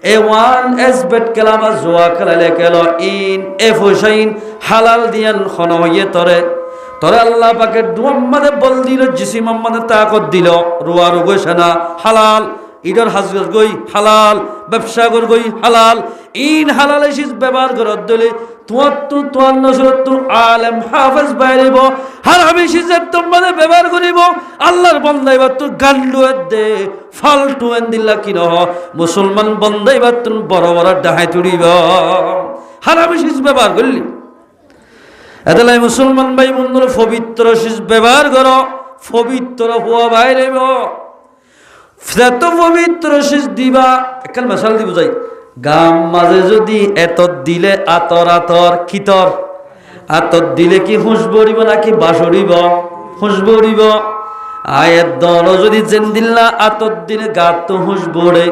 এ ওয়ান এস বেট কেলামা জোয়া খেলালে কেল ইন এফ হুসাইন হালাল দিয়ান হন হয়ে তরে আল্লাহ পাকে দুয়াম্মাদে বল দিল জিসিম আম্মাদে তাকত দিল রুয়া রুগই সেনা হালাল ইডর হাজগর গই হালাল ব্যবসা কর গই হালাল ইন হালাল এসিস ব্যবহার করত দিলে তোমার নজরত আলেম হাফেজ বাইরিব হারামি সিজত তোমাদে ব্যবহার করিব আল্লাহর বন্দাইবা তোর গান্ডুয়ে দে ফালতু এন দিল্লা কি নহ মুসলমান বন্দাইবা তোর বড় বড় ডাহাই তুড়িব হারামি সিজ ব্যবহার করলি এতলাই মুসলমান ভাই বন্ধুরা পবিত্র শীষ ব্যবহার করো পবিত্র হওয়া বাইরেব এত পবিত্র শীষ দিবা একখান মশাল দিব যাই গাম মাঝে যদি এত দিলে আতর কিতর আতর দিলে কি হুঁশ বড়িব নাকি বাসরিব হুঁশ বড়িব আয়ের দল যদি জেন দিল্লা আতর দিলে গাত তো হুঁশ বড়ে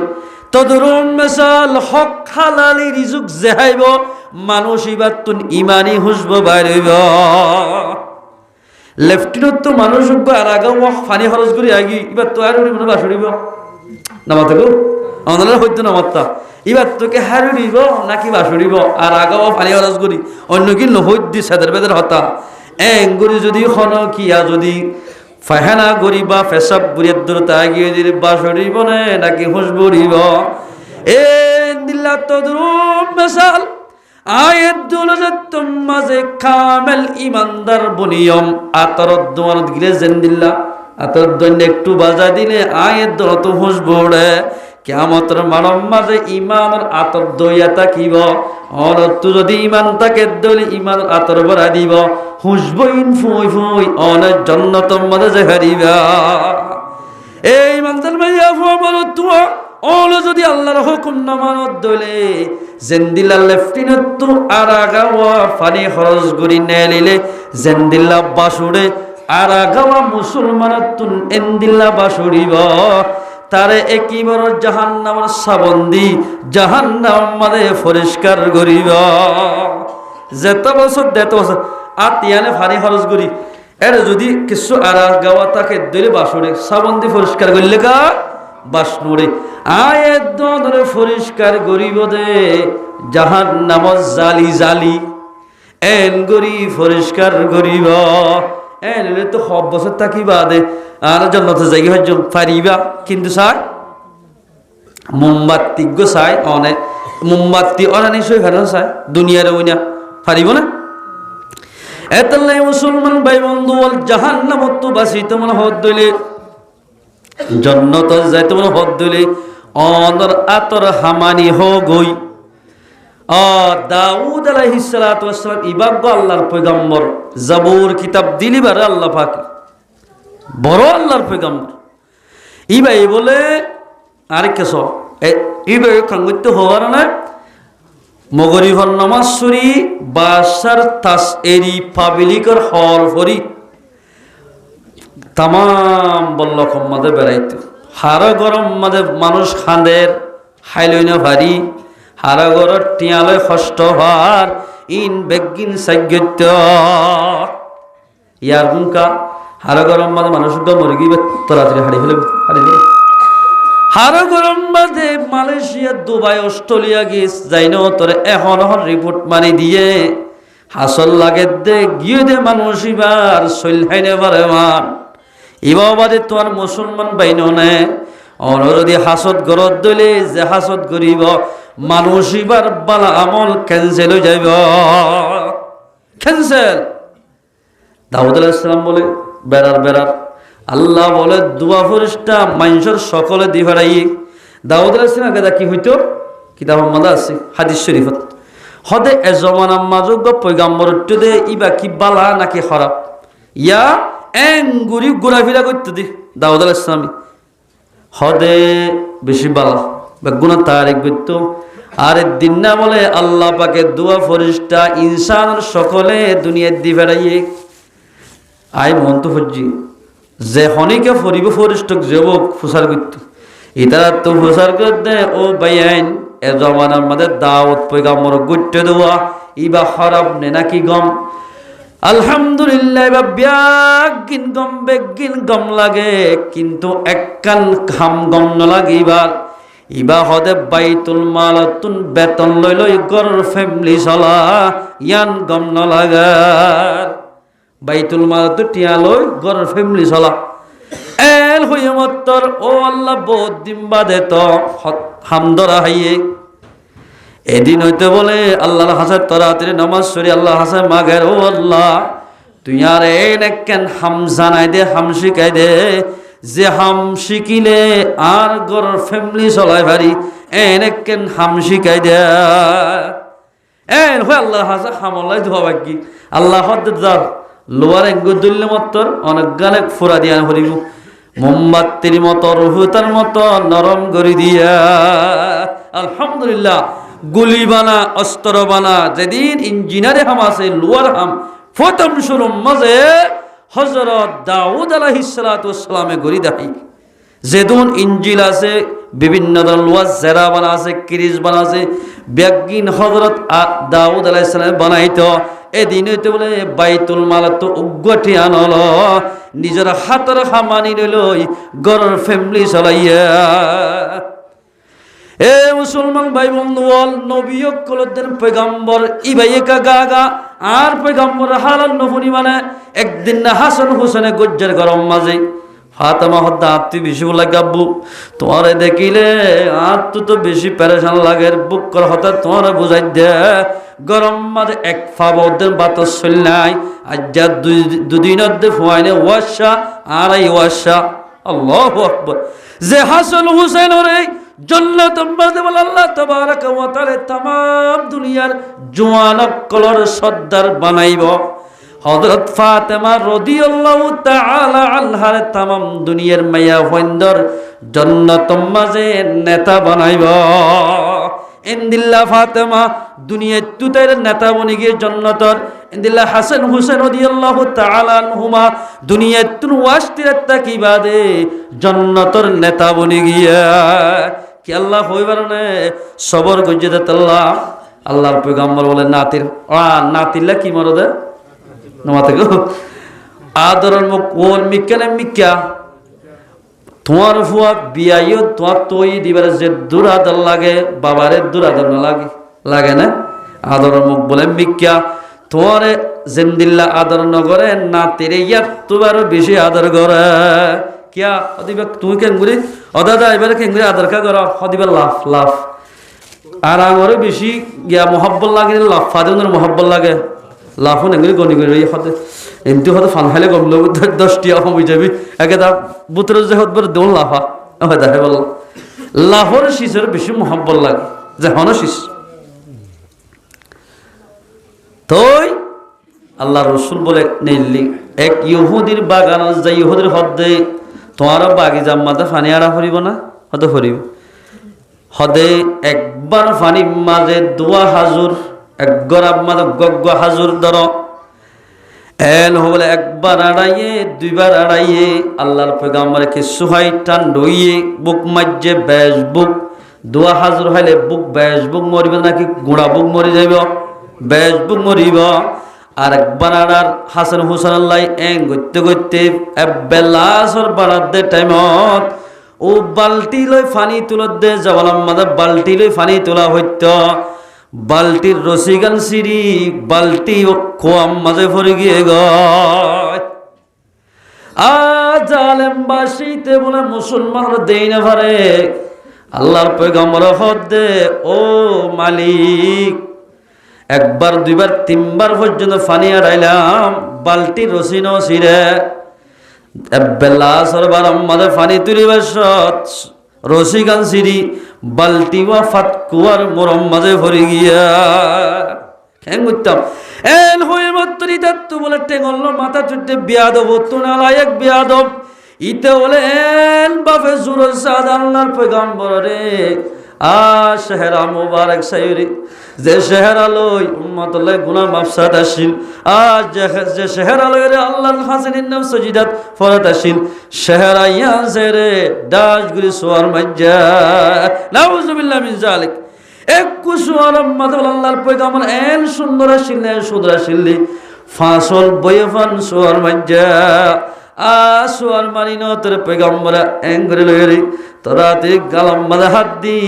তদরুন মেশাল হক হালালি রিজুক জেহাইব মানুষ এবার তুন ইমানি হুসব বাইরব লেফটিনত তো মানুষ আর আগাও ফানি খরচ করি আগি এবার তো আর উড়িব না বাসুরিব নামাতে গো আমাদের হইতো নামাত্তা এবার তোকে হারুড়িব নাকি বাসুরিব আর আগাও ফানি খরচ করি অন্য কি নহৈত দি সেদের বেদের হতা এঙ্গুরি যদি খন কিয়া যদি ফাহানা গরিবা ফেসাব বুড়িয়ার দূরতা আগিয়ে দিলে বাসুরিব নাকি হুসবরিব এ দিল্লা তদরুম মেশাল আয়ের দৌলত মাঝে কামেল ইমানদার বনিয়ম আতরত দোয়ানত গিলে জেন্দিল্লা আতর দৈন্য একটু বাজা দিলে আয়ের দৌলত হুঁশ বড়ে কিয়ামতের মানব মাঝে ইমানের আতর দইয়া থাকিব অনত্তু যদি ইমান তাকে দলি ইমান আতর বড়া দিব হুঁশ বইন ফুই ফুই অনেক জন্নতর মাঝে যে হারিবা এই ইমানদার ভাইয়া ফুয়া বলো তুয়া ওলো যদি আল্লাহর হুকুম না মানত দলে জেন্দিল্লা লেফটিনেন্ট তো আরাগাওয়া ফানি খরচ করি নেলিলে জেন্দিল্লা বাসুরে আরাগাওয়া মুসলমানত তুন এন্দিল্লা বাসুরিব তারে একিবার জাহান্নামের সাবন্দি জাহান্নাম মাঝে পরিষ্কার করিব যেত বছর দেত বছর আতিয়ানে ফানি খরচ করি এর যদি কিছু আরাগাওয়া তাকে দলে বাসুরে সাবন্দি পরিষ্কার করলে কা বাসনুরে আয়ের দরে পরিষ্কার গরিব দে জাহান্নাম জালি জালি এন গরি পরিষ্কার গরিব এলে তো সব বছর থাকিবা দে আর জন্নত জায়গা হজ পারিবা কিন্তু চাই মোমবাতি গো চাই অনে মোমবাতি অনানি সই ফেরা চাই দুনিয়ার ওইনা পারিব না এতলাই মুসলমান ভাই বন্ধু বল জাহান্নামত তো বাঁচিতে মনে হদ দইলে জন্নত যাইতে মনে হদ দিলে অনর আতর হামানি হো গই দাউদ আলাইহিস সালাতু ওয়াস সালাম ইবাগ আল্লাহর পয়গম্বর জাবুর কিতাব দিলিবার আল্লাহ পাক বড় আল্লাহর পয়গম্বর ইবাই বলে আর কেস ইবাই খাঙ্গিত হওয়ার না মগরি হর নামাজ সুরি বাসার তাস এরি পাবলিকর হল ফরি তাম বল্লকম মাঝে বেড়াইতো হারা গরম মাঝে মানুষ খাঁদের হাইলই না ভারী হারা গরর টিয়ালয় কষ্ট হওয়ার ইন বেগিন সাগ্যত্য ইয়ার গুনকা হারা গরম মাঝে মানুষ মরে গিয়ে তাড়াতাড়ি হারিয়ে ফেলে হারা গরম মাঝে মালয়েশিয়া দুবাই অস্ট্রেলিয়া গিয়ে যাই না তোর এখন রিপোর্ট মানি দিয়ে হাসল লাগে দে গিয়ে দে মানুষ এবার সইলহাইনে পারে মান ইবাবাদে তোমার মুসলমান বাইন নে অন যদি হাসত গরত দলে যে হাসত করিব মানুষ এবার বালা আমল ক্যান্সেল হয়ে যাইব ক্যান্সেল দাউদ আলাইহিস সালাম বলে বেড়ার আল্লাহ বলে দুয়া ফেরেশতা মানুষের সকলে দি ফেরাই। দাউদ আলাইহিস সালাম কথা কি হইতো কিতাব মধ্যে আছে হাদিস শরীফত হদে এ জমানা মাজুগ পয়গাম্বর দে ইবা কি বালা নাকি খারাপ ইয়া এঙ্গুরি ঘোরাফেরা করতে দি দাউদ আলাইহিস সালাম হদে বেশি বালা বা গুনাহ তারিক করতো। আর দিন না বলে আল্লাহ পাকে দুয়া ফেরেশতা ইনসানের সকলে দুনিয়ার দি ফেরাইয়ে আই মন তো ফজি যে হনিকে ফরিব ফরিষ্টক যুবক ফুসার করত ইতারা তো ফুসার করতে ও বাইন এ জমানার মধ্যে দাওয়াত পয়গাম্বর গুট্টে দেওয়া ইবা খারাপ নে নাকি গম। আলহামদুলিল্লাহ বা ব্যাগিন গম বেগিন গম লাগে কিন্তু একখান খাম গম ন লাগে ইবা হদে বাইতুল মালাতুন বেতন লই লই গর ফ্যামিলি চলা ইয়ান গম ন লাগার বাইতুল মাল তো টিয়া লই গরের ফ্যামিলি চলা এল হইয়া মত্তর ও আল্লাহ বহুত দিন বাদে তো হামদরা হাইয়ে এদিন হইতে বলে আল্লাহর হাসার তরাতির নামাজ সরি আল্লাহ হাসার মাগের ও আল্লাহ তুই আর কেন হাম জানাই দে হাম শিখাই দে যে হাম শিখিলে আর গরের ফ্যামিলি চলাই পারি কেন হাম শিখাই দে হয়ে আল্লাহ হাসা হামলাই ধোয়া বাকি আল্লাহ হদ্দার লোয়ার এঙ্গু দুল্লে মতর অনেক গানে ফুরা দিয়া হরিব মোমবাতির মতো রুহুতার মতো নরম করে দিয়া আলহামদুলিল্লাহ গুলি বানা অস্ত্র বানা যেদিন ইঞ্জিনিয়ারে হাম আছে লোয়ার হাম প্রথম শুরুম মাঝে হযরত দাউদ আলাইহিস সালাতু ওয়াস সালামে গরি দাহি যেদিন ইঞ্জিল আছে বিভিন্ন ধরনের লোয়ার জেরা বানা আছে কিরিজ বানা আছে ব্যাগিন হযরত দাউদ আলাইহিস সালাম বানাইতো এদিন হইতে বলে বাইতুল মাল তো উগ্গটি আনল নিজের হাতের খামানি লই গরের ফ্যামিলি চলাইয়া। এ মুসলমান ভাই বন্ধু বল নবী কলদের পয়গাম্বর ইবাইকা গাগা আর পয়গাম্বর হালাল নফুনি মানে একদিন না হাসান হোসেনে গজ্জার গরম মাঝে ফাতেমা হদ্দা আত্মি বেশি লাগে আব্বু তোমারে দেখিলে আত্ম তো বেশি প্যারেশান লাগে বুক কর হঠাৎ তোমারে বুঝাই দে গরম মাঝে এক ফাবদের বাতাস চল নাই আজ যা দুদিনের দে ফুয়াইনে ওয়াশা আর এই ওয়াশা আল্লাহু আকবার যে হাসান হুসেন ওরে জান্নাত মাঝে বলে আল্লাহ তাবারাক ওয়া তাআলা तमाम দুনিয়ার জওয়ান কলর সর্দার বানাইব। হযরত ফাতেমা রাদিয়াল্লাহু তাআলা আনহার तमाम দুনিয়ার মায়া হইন্দর জান্নাত মাঝে নেতা বানাইব। ইনদিল্লাহ ফাতেমা দুনিয়ার তুতের নেতা বনি গিয়ে জান্নাতর ইনদিল্লাহ হাসান হুসেন রাদিয়াল্লাহু তাআলা আনহুমা দুনিয়ার তুন ওয়াসতির তাকিবাদে জান্নাতর নেতা বনি গিয়া কি আল্লাহ হইবার না সবর গজ্জে দে আল্লাহ আল্লাহর পয়গম্বর বলে নাতির নাতিলা কি মরদে নমাতে গো আদরন মুখ কোন মিকানে মিকা তোমার ফুয়া বিয়াইও তোমার তৈ দিবার যে দুরাদর লাগে বাবারে দুরাদর না লাগে লাগে না আদরন মুখ বলে মিকা তোমার জিন্দিল্লা আদর নগরে নাতিরে ইয়াত তোমারও বেশি আদর করে কিয়া হদিবা তুই কেঙ্গুরি অদাদা এবারে কেঙ্গুরি আদর কা কর হদিবা লাফ লাফ আর আমারও বেশি গিয়া মহব্বত লাগে লাফ ফাদের মহব্বত লাগে লাফও নেঙ্গুরি গনি গনি হতে এমতি হতে ফান খাইলে গমলো 10টি আফম হয়ে যাবি একে তা বুতর যে হতবার দৌড় লাফা দেখে বল লাফর শিশের বেশি মহব্বত লাগে যে হন শিশ তোই আল্লাহ রসুল বলে নেইলি এক ইহুদির বাগান যাই ইহুদির হদে তোমার বাগি জাম্মাতে ফানি আড়া ফরিব না হতে ফরিব হদে একবার ফানি মাঝে দোয়া হাজুর এক গরাব মাঝে গগ্গ হাজুর ধর এল হলে একবার আড়াইয়ে দুইবার আড়াইয়ে আল্লাহর পয়গাম্বরে কি সুহাই টান ডইয়ে বুক মাজ্জে বেশ বুক দোয়া হাজুর হইলে বুক বেশ বুক মরিব নাকি গুড়া বুক মরি যাইব বেশ বুক মরিব আর একবার আড়ার হাসান হুসেন আল্লাহ এং গইতে গইতে বেলাসর বাড়ার দে টাইমত ও বালতি লই ফানি তুলত দে জওয়ালাম মাদা বালতি লই ফানি তোলা হইত বালতির রসিগান সিঁড়ি বালতি খোয়াম মাঝে পড়ে গিয়ে গয় আলেম বাসিতে বলে মুসলমান দেই না পারে আল্লাহর পয়গম্বর হদে ও মালিক একবার দুইবার তিনবার পর্যন্ত ফানি আড়াইলাম বালতি রসি নছিরে এবেলা সরবার আমাদে পানি তুলিবার সত রসিগান সিঁড়ি বালতি ওয়া ফাতকুয়ার মোরম মাঝে ভরে গিয়া কেন করতাম এন হয়ে মত্তরি দাত্তু বলে টেঙ্গল মাথা চুটে বিয়াদব তো নালায়েক বিয়াদব ইতে বলে এন বাপে জুরল সাদ আল্লাহর পয়গম্বর রে শেহরা মুবারক সাইরি যে শেহরা লই উম্মত লই গুনাহ মাফসাদ আসিল যে শেহরা লই রে আল্লাহর হাসিনিন নাম সজিদাত ফরাত আসিল শেহরা ইয়াছে রে দাসগুলি সোয়ার মাজ্জা নাউজুবিল্লাহ মিন জালিক একু সোয়ার উম্মত আল্লাহর পয়গম্বর এন সুন্দর আসিল সুদরা আসিল ফাসল বয়ফান সোয়ার মাজ্জা সোয়ার মারিন তোর পয়গম্বরা এঙ্গরে লইরি তোরা তুই গালাম মাঝে হাত দি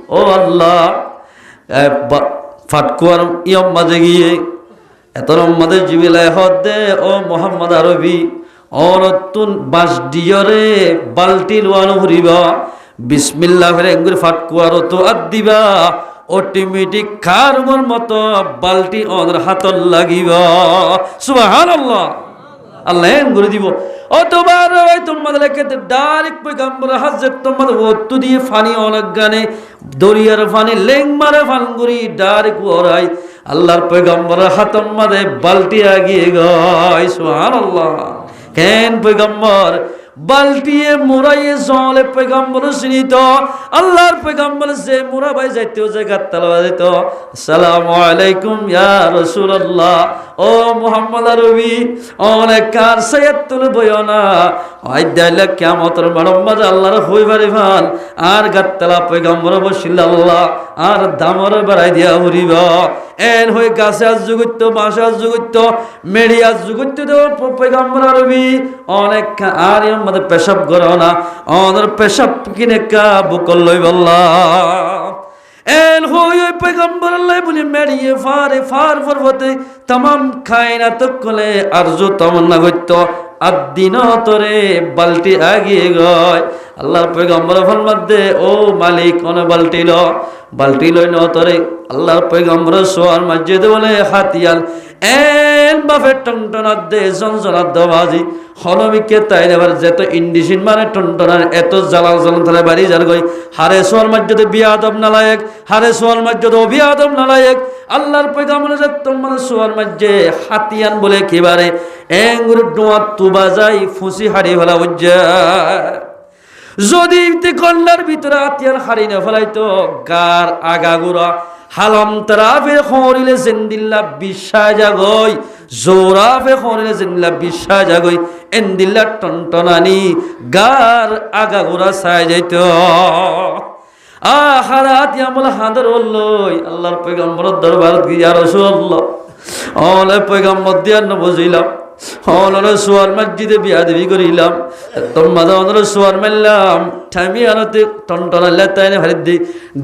ও আল্লাহ ফাটকুয়ার ইয়ম মাঝে গিয়ে এত মাঝে জিবিলায় হদ দে ও মোহাম্মদ আরবি অনতুন বাস ডিয়রে বালটি লোয়ানো ভরিবা বিসমিল্লাহ ফেরে এঙ্গুরে ফাটকুয়ার তো আদ দিবা অটোমেটিক খারমর মতো বালটি ওদের হাতর লাগিবা সুবহানাল্লাহ আল্লাহ এঙ্গুরে দিব অতবার তোমাদের ডাইরেক্ট পয়গম্বর হাজরত তোমাদের ওত্তু দিয়ে ফানি অনেক গানে দরিয়ার ফানি লেং মারে ফানগুড়ি ডাইরেক্ট ওরাই আল্লাহর পয়গম্বর হাতম মাদে বালতি আগিয়ে গয় সুবহানাল্লাহ কেন পয়গম্বর বালতিয়ে মুরাইয়ে জলে পয়গম্বর চিনিত আল্লাহর পয়গম্বর যে মুরা ভাই যাইতো যে গাত্তালা যাইত আসসালামু আলাইকুম ইয়া রাসূলুল্লাহ ও মুহাম্মদ আরবি অনেক কার সায়াত তুলে বয়না আই দাইলে কিয়ামতের মানব আল্লাহর হইবারে ফান আর গাত্তালা পয়গম্বর বসিল আল্লাহ আর দামর বাড়াই দিয়া উড়িবা এন হয়ে গাছে আজ যুগিত বাঁশে আজ যুগিত মেড়ি আজ যুগিত পয়গম্বর আরবি অনেক আর আমাদের পেশাব করো না আমাদের পেশাব কিনে কা বুকল লই বললা এন হই ওই পয়গম্বর আল্লাহ বলি মেড়িয়ে ফার পর্বতে तमाम কায়নাত কলে আরজু তামান্না করত আদিন তরে বালতি আগিয়ে গয় আল্লাহর পয়গম্বর ফরমাতে ও মালিক কোন বালতি লই নতরে আল্লাহর পয়গম্বর সোয়ার মসজিদ বলে হাতিয়াল এন বাফে টনটনাত দে জনজনাত দবাজি হনমিকে তাই এবার যেত ইন্ডিশিন মানে টনটনার এত জালাল জালাল ধরে বাড়ি যার গই হারে সোয়ার মসজিদে বিয়াদব নালায়েক হারে সোয়ার মসজিদে বিয়াদব নালায়েক আল্লাহর পয়গম্বর যে তোমার সোয়ার মসজিদে হাতিয়ান বলে কিবারে এঙ্গুর ডোয়া তুবা যাই ফুসি হাড়ি ফেলা উজ্জা যদি কন্যার ভিতরে হাতিয়ার হাড়ি না ফেলাইতো গার আগাগুড়া হালাম তারাফে খরিলে জিন্দিল্লা বিশ্বাস জাগই জোরাফে খরিলে জিন্দিল্লা বিশ্বাস জাগই এন্দিল্লা টনটনানি গার আগাগুড়া ছাই যাইত আহারাত ইয়ামুল হাদর হলই আল্লাহর পয়গম্বরের দরবারত গিয়া রাসূলুল্লাহ ওলে পয়গম্বর দিয়া ন বুঝিলাম ওলে সোয়ার মসজিদে বিয়াদবি করিলাম তোমাদের ওলে সোয়ার মারলাম ঠামি আনতে টনটনা লেতাইনে ভারি দি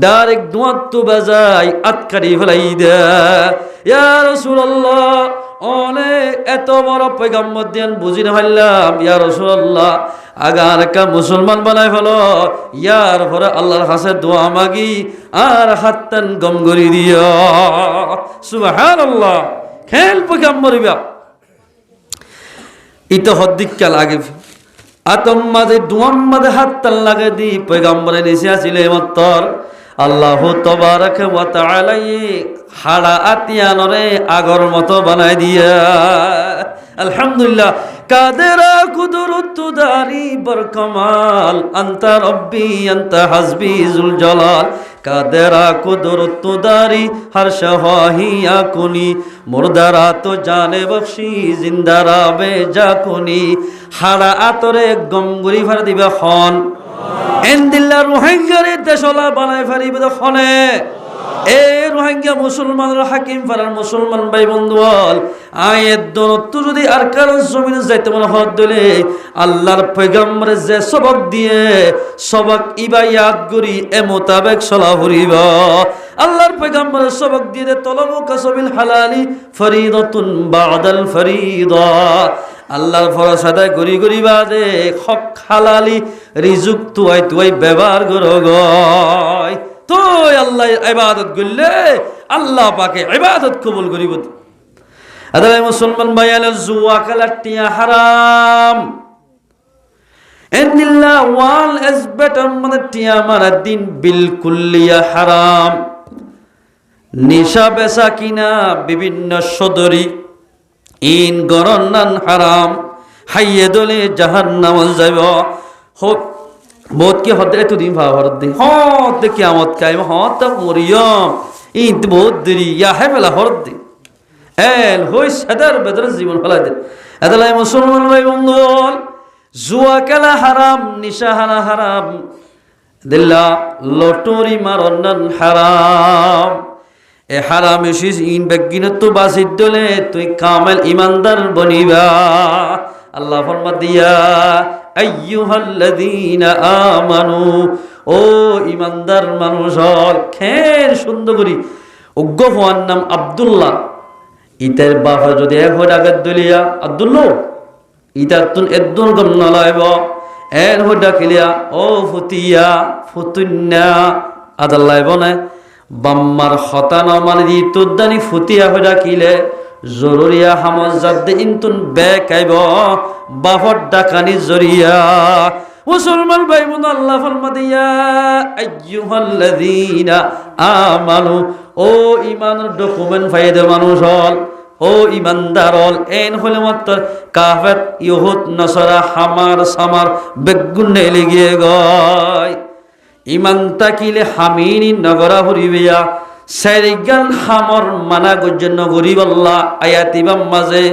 ডাইরেক্ট দুয়াত্তু বাজাই আতকারি ফেলাই দে ইয়া রাসূলুল্লাহ ওলে এত বড় পয়গম্বর দিয়ান বুঝি না হইলাম ইয়া রাসূলুল্লাহ আগার কা মুসলমান বানাই ফেলো ইয়ার পরে আল্লাহর কাছে দোয়া মাগি আর হাতটান গম করি দিও সুবহানাল্লাহ খেল পয়গম্বর বিয়া ইতো হদ্দিকা লাগে আতম মাঝে দুয়াম মাঝে হাতটান লাগে দি পয়গম্বরে নিচে আসিলে মত্তর আল্লাহ তাবারাক ওয়া তাআলা হাড়া আতিয়ানরে আগর মতো বানাই দিয়া আলহামদুলিল্লাহ কাদেরা কুদরত দারি বরকমাল আনতা রব্বি আনতা হাসবি জুল জালাল কাদেরা কুদরত দারি হর শাহিয়া কুনি মুরদারা তো জানে বখশি জিন্দারা বে জাকুনি হাড়া আতরে গমগুরি ভর দিবে খন এন্দিল্লা রোহিঙ্গারে দেশলা বানাই ফারিবে খনে এ রোহিঙ্গা মুসলমানের হাকিম ফারার মুসলমান ভাই বন্ধুল আয়ের দরত্ব যদি আর কারণ জমিনে যাইতে মনে হদ দিলে আল্লাহর পয়গম্বরে যে সবক দিয়ে সবক ইবায়াত করি এ মোতাবেক চলা ফুরিব আল্লাহর পয়গম্বরের সবক দিয়ে তলবু কাসবিল হালালি ফরিদাতুন বাদাল ফরিদা আল্লাহর ফরজ আদায় করি করি বাদে হক হালালি রিজুক তুই ব্যবহার করো গয় তো আল্লাহ ইবাদত করলে আল্লাহ পাকে ইবাদত কবুল করিব আদালে মুসলমান ভাইয়ালে জুয়া খেলা টিয়া হারাম ইন্দিল্লাহ ওয়াল ইজ বেটার মানে টিয়া মারা দিন বিলকুলিয়া হারাম। নিশা বেচা কিনা বিভিন্ন সদরি ইন গরনান হারাম। হাইয়ে দলে জাহান্নাম যাইব। বহুত কি হদ এত দিন ভাব হরদ দি হদ দেখি আমত কাইম হদ তা মরিয়ম ইন বহুত দেরি ইয়া হে বেলা হরদ দি এল হই সাদার বেদর জীবন ফেলাই দে। এদালাই মুসলমান ভাই বন্ধু, জুয়া খেলা হারাম, নিশা হারা হারাম, দিল্লা লটরি মারনান হারাম। এ হারাম এসিস ইন বেগিন তো বাসির দলে তুই কামেল ইমানদার বনিবা। আল্লাহ ফরমা দিয়া আইয়ুহাল্লাযীনা আমানু, ও ইমানদার মানুষ হল খের সুন্দর করি। উগ্র হওয়ার নাম আব্দুল্লাহ। ইতার বাপা যদি এক হয়ে ডাকাত দলিয়া আব্দুল্লাহ ইতার তুন একদম গম নলাইব এর হয়ে ডাকিলিয়া ও ফুতিয়া ফুতুন্যা আদাল্লাইব না বাম্মার হতান মানে দি তোদানি ফুতিয়া হয়ে ডাকিলে জরুরিয়া হামজ জাদ্দে ইনতুন বেকাইব বাপর ডাকানি জরিয়া। মুসলমান ভাই বোন আল্লাহ ফরমা দিয়া আইয়ুহাল্লাযীনা আমানু, ও ইমানের ডকুমেন্ট ফাইদে মানুষ হল, ও ইমানদার হল। এন হলে মাত্র কাফের ইহুদ নসরা হামার সামার বেগুনে লেগে গয়। ইমান তাকিলে হামিনী নগরা হরিবিয়া সাইগান হামর মানা গজ্জন গরিব আল্লাহ আয়াতিবাম মাঝে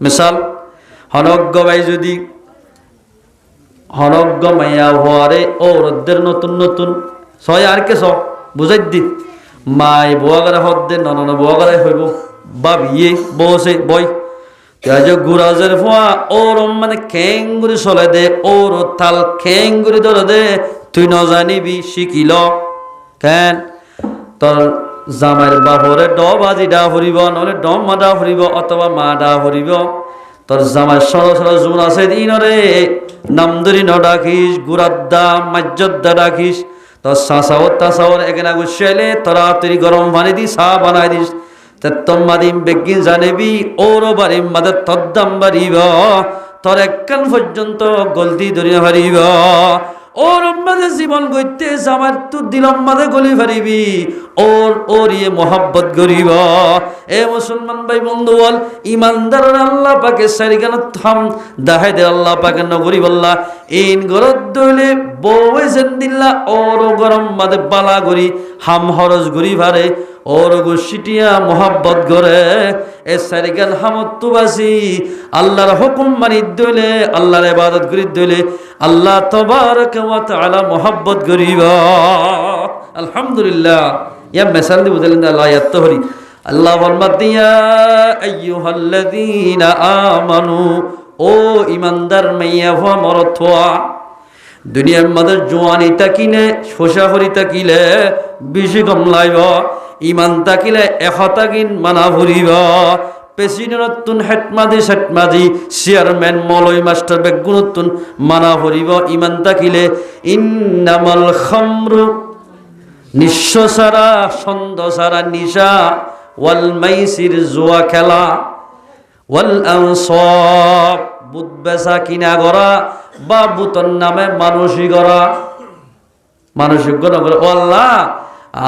মিসাল হনজ্ঞ ভাই যদি হনজ্ঞ মাইয়া হওয়ারে ও রদ্দের নতুন নতুন ছয় আর কে সব বুঝাই দি মাই বোয়াগারে হদ্দে নন বোয়াগারে হইব বা বিয়ে বসে বই গুরাজের ফোয়া ওর মানে খেঙ্গুরি চলে দে ওর থাল খেঙ্গুরি ধরে দে তুই ন জানিবি শিকিল কেন তোর জামাইর বাপরে ড বাজি ডা ফুরিব নহলে ডম মা ডা ফুরিব অথবা মা ডা ফুরিব তোর জামাই সর সর জোন আছে দিনরে নাম ধরি ন ডাকিস গুরাদ্দা মাজ্জদ্দা ডাকিস তোর চাচাওর তাচাওর একেনা গুছাইলে তোরা তুই গরম পানি দি চাহ বানাই দিস মাদিম বেগিন জানেবি ওর বাড়ির মাদের তোর দাম বাড়িব তোর একখান পর্যন্ত গলতি ধরিয়া পারিব ওর মাঝে জীবন গইতে জামার তুই দিলম মাঝে গলি পারিবি ওর ইয়ে মোহাব্বত করিব। এ মুসলমান ভাই বন্ধু বল ইমানদার আল্লাহ পাকে সারিগান থাম দাহাই দে আল্লাহ পাকে নগরি বল্লা ইন গরদ দইলে বউয়ে জেন্দিল্লা ওর গরম মাঝে বালা গরি হাম হরজ গরি ভারে ওর গুছিটিয়া মোহাব্বত করে এ সারিগান হামত তুবাসি আল্লাহর হুকুম মানি দইলে আল্লাহর ইবাদত করি দইলে আল্লাহ তাবারক ওয়া তাআলা মোহাব্বত করিব। আলহামদুলিল্লাহ ইয়া মেসাল দি বুঝলেন আল্লাহ ইয়াত্তহরি আল্লাহ ফরমাতিয়া আইয়ুহাল্লাযীনা আমানু, ও ইমানদার মাইয়া হওয়া মরদ হওয়া দুনিয়ার মধ্যে জোয়ানি তাকিলে শোষাহরি তাকিলে বেশি কম লাইব ইমান তাকিলে এশতাকিন মানা ভরিব প্রেসিডেন্টতুন হেটমাদি চেয়ারম্যান মলয় মাস্টার বেগুনতুন মানা ভরিব ইমান তাকিলে ইন্নামাল খামরু নিঃস্ব সারা ছন্দ সারা নিশা ওয়াল মাইসির জুয়া খেলা ওয়াল আনসাব বুত বেচা কিনা করা বা বুতর নামে মানসিক করা মানসিক করা আল্লাহ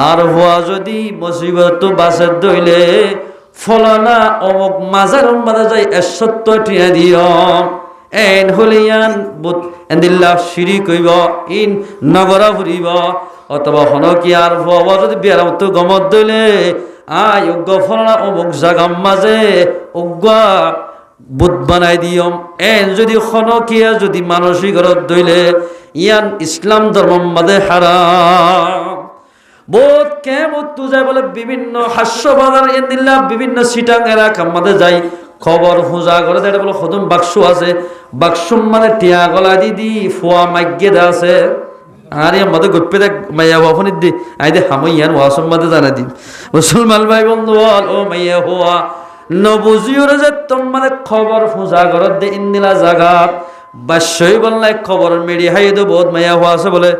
আর হওয়া যদি মুসিবত বাসের দইলে ফলানা অমুক মাজার মাঝে যাই 70 টিয়া দিয়ম এন হলিয়ান বুত এন্দিল্লাহ শিরিক হইব ইন নগরা ফুরিব অথবা হনকি আর হওয়া যদি বিয়ারাম তো গমত দইলে আয় উগ্গ ফলানা অমুক জাগাম মাঝে উগ্গ বুত বানাই দিয়ম এন যদি হনকিয়া যদি মানসিক দইলে ইয়ান ইসলাম ধর্ম মাঝে হারাম। বোধ কেমন তু যায় বলে বিভিন্ন হাস্য বাজার এন্দিল্লা বিভিন্ন সিটাং এলাকা মাঝে যাই খবর হুজা করে দেয় বলে সদম বাক্স আছে বাক্স মানে টিয়া গলা দি ফোয়া মাইগে দা আছে আর আমাদের গপ্পে দেখ মাইয়া বাফনির দি আই দে হামাইয়ান ওয়াসম মাঝে জানা দিন মুসলমান ভাই বন্ধু বল ও মাইয়া হওয়া নবুজিওর যে মানে খবর হুজা করে দে ইন্দিলা জাগাত বাসই বললাই খবর মেরি হাই দো বহুত মাইয়া হওয়া আছে বলে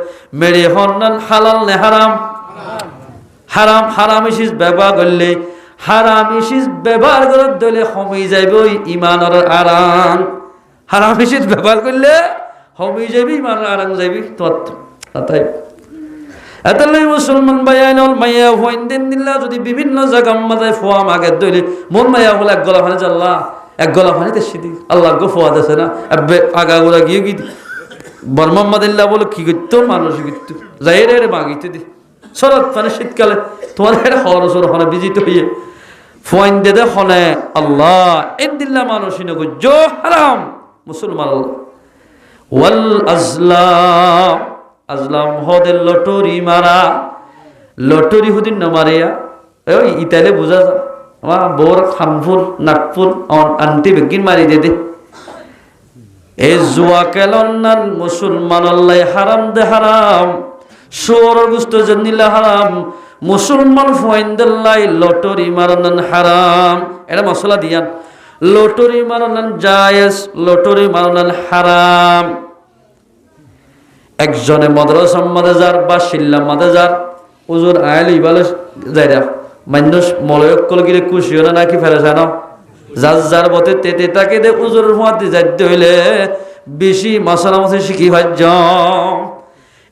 মেরি হন্নান হালাল নে হারাম হারাম হারাম ইসিস ব্যবহার করলে হারাম ইসিস ব্যবহার করে দিলে কমে যাইব ইমানের আরাম হারাম ইসিস ব্যবহার করলে হবি যাবি মার আরাম যাবি তোর তাই এতলাই মুসলমান ভাইয়াইনল মাইয়া হইন দিন দিল্লা যদি বিভিন্ন জায়গা মাথায় ফোয়া মাগে দইলে মন মাইয়া বলে এক গলা পানি আল্লাহ এক গলা পানিতে সিদ্ধি আল্লাহ গো ফোয়া দেছে না আগা গোড়া গিয়ে কি বর্মাম্মাদিল্লা বলে কি করতো মানুষ করতো যাই রে মাগিতে দি শরৎ মানে শীতকালে তোমার এটা হরসর হনে বিজিত হইয়ে ফোয়াইন দে দে হনে আল্লাহ এন দিল্লা মানুষই নগো জো হারাম মুসলমান ওয়াল আজলাম আজলাম হদের লটরি মারা লটরি হুদিন না মারিয়া ওই ইতালে বুঝা যা আমার বোর খানফুল নাকফুল আন্টি বেগিন মারি দে দে এই জুয়া কেলন্নান মুসলমান আল্লাহ হারাম দে হারাম সোর গুস্ত জন্নিলা হারাম মুসলমান ফয়েন্দাল্লাই লটরি মারানান হারাম এটা মশলা দিয়ান লটরি মারানান জায়েজ লটরি মারানান হারাম একজনে মাদ্রাসা মাদ্রাসার বা শিল্লা মাদ্রাসার উজুর আইলি বলে যাইরা মানুষ মলয়কল গিরে খুশি হলো নাকি ফেলেছে না যার যার বতে তেতে তাকে দে উজুর ফাঁতি যাইতে হইলে বেশি মশলা মশলা শিখি ভাজ্য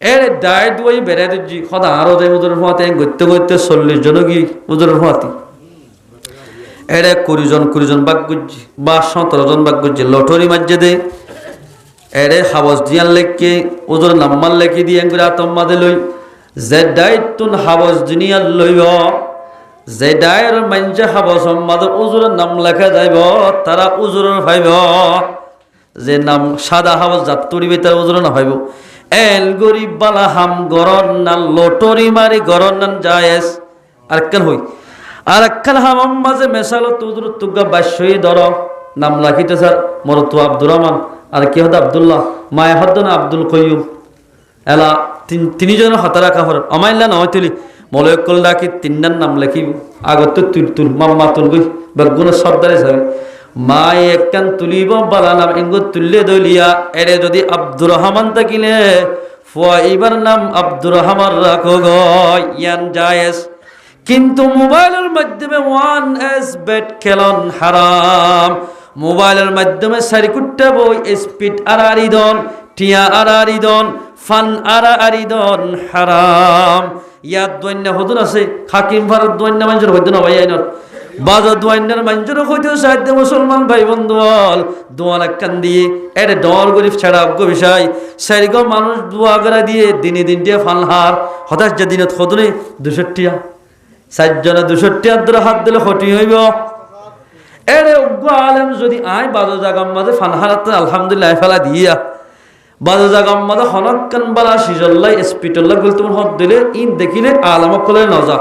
এর দায় দুই বেড়াই দিচ্ছি সদা আরো যাই উজুর ফাঁতি গইতে গইতে 40 জন গিয়ে উজুর ফাঁতি এরে 20 জন বাক গুজি বা 17 জন বাক গুজি লটরি মাঝে দে এরে হাবস দিয়ান লেখকে উজুর নাম্বার লেখি দিয়ে আতম মাদে লই যে দায়িত্বন হাবস দুনিয়ার লইব যে দায়ের মাঞ্জে হাবস মাদের উজুরের নাম লেখা যাইব তারা উজুরের ভাইব যে নাম সাদা হাবস যাত্তরিবে তার উজুর না ভাইব এল গরিব বালা হাম গরন না লটরি মারি গরন না জায়েজ আর কেন হই আর একখান হামাম মাঝে মেশালো তুজুর তুগা বাস্যই ধর নাম লাখিতে স্যার মরতু আব্দুর রহমান আর কি হতো আব্দুল্লাহ মায় হত না আব্দুল কয়ুম এলা তিনজনের হাতে রাখা হর আমাইল্লা নয় তুলি মলয়কল ডাকি তিনটার নাম লেখিব আগত তুল মাম্মা তুল গই বেগুনের শব্দারে যাবে মায় একখান তুলিব বালা নাম এঙ্গ তুললে দলিয়া এরে যদি আব্দুর রহমান থাকিলে ফুয়া এবার নাম আব্দুর রহমান রাখো গ ইয়ান জায়েজ কিন্তু মোবাইলের মাধ্যমে 1s বেট খেলন হারাম মোবাইলের মাধ্যমে সারিকুট্টা বই স্পিড আরারিদন টিয়া আরারিদন ফান আরারিদন হারাম ইয়াদ দৈন্য হদুন আছে হাকিম ভারত দৈন্য মানুষের হইতো না ভাই আইনত বাজার দোয়াইনের মানুষের হইতেও সাহায্য মুসলমান ভাই বন্ধু বল দোয়াল একখান দিয়ে এটা ডর গরিব ছাড়া অজ্ঞ বিষয় সারিগ মানুষ দোয়া করা দিয়ে দিনে দিনটিয়া ফানহার হতাশ যে দিনত হদুনে 200 টিয়া 4 জনে 200 টিয়ার ধরে হাত দিলে ক্ষতি হইব এরে অজ্ঞ আলেম যদি আয় বাজো জাগাম মাঝে ফানহারাত আলহামদুলিল্লাহ ফেলা দিয়া বাজো জাগাম মাঝে হনকান বালা সিজল্লাই স্পিটল্লা গুল তোমার হদ দিলে ইন দেখিলে আলাম কলে নজা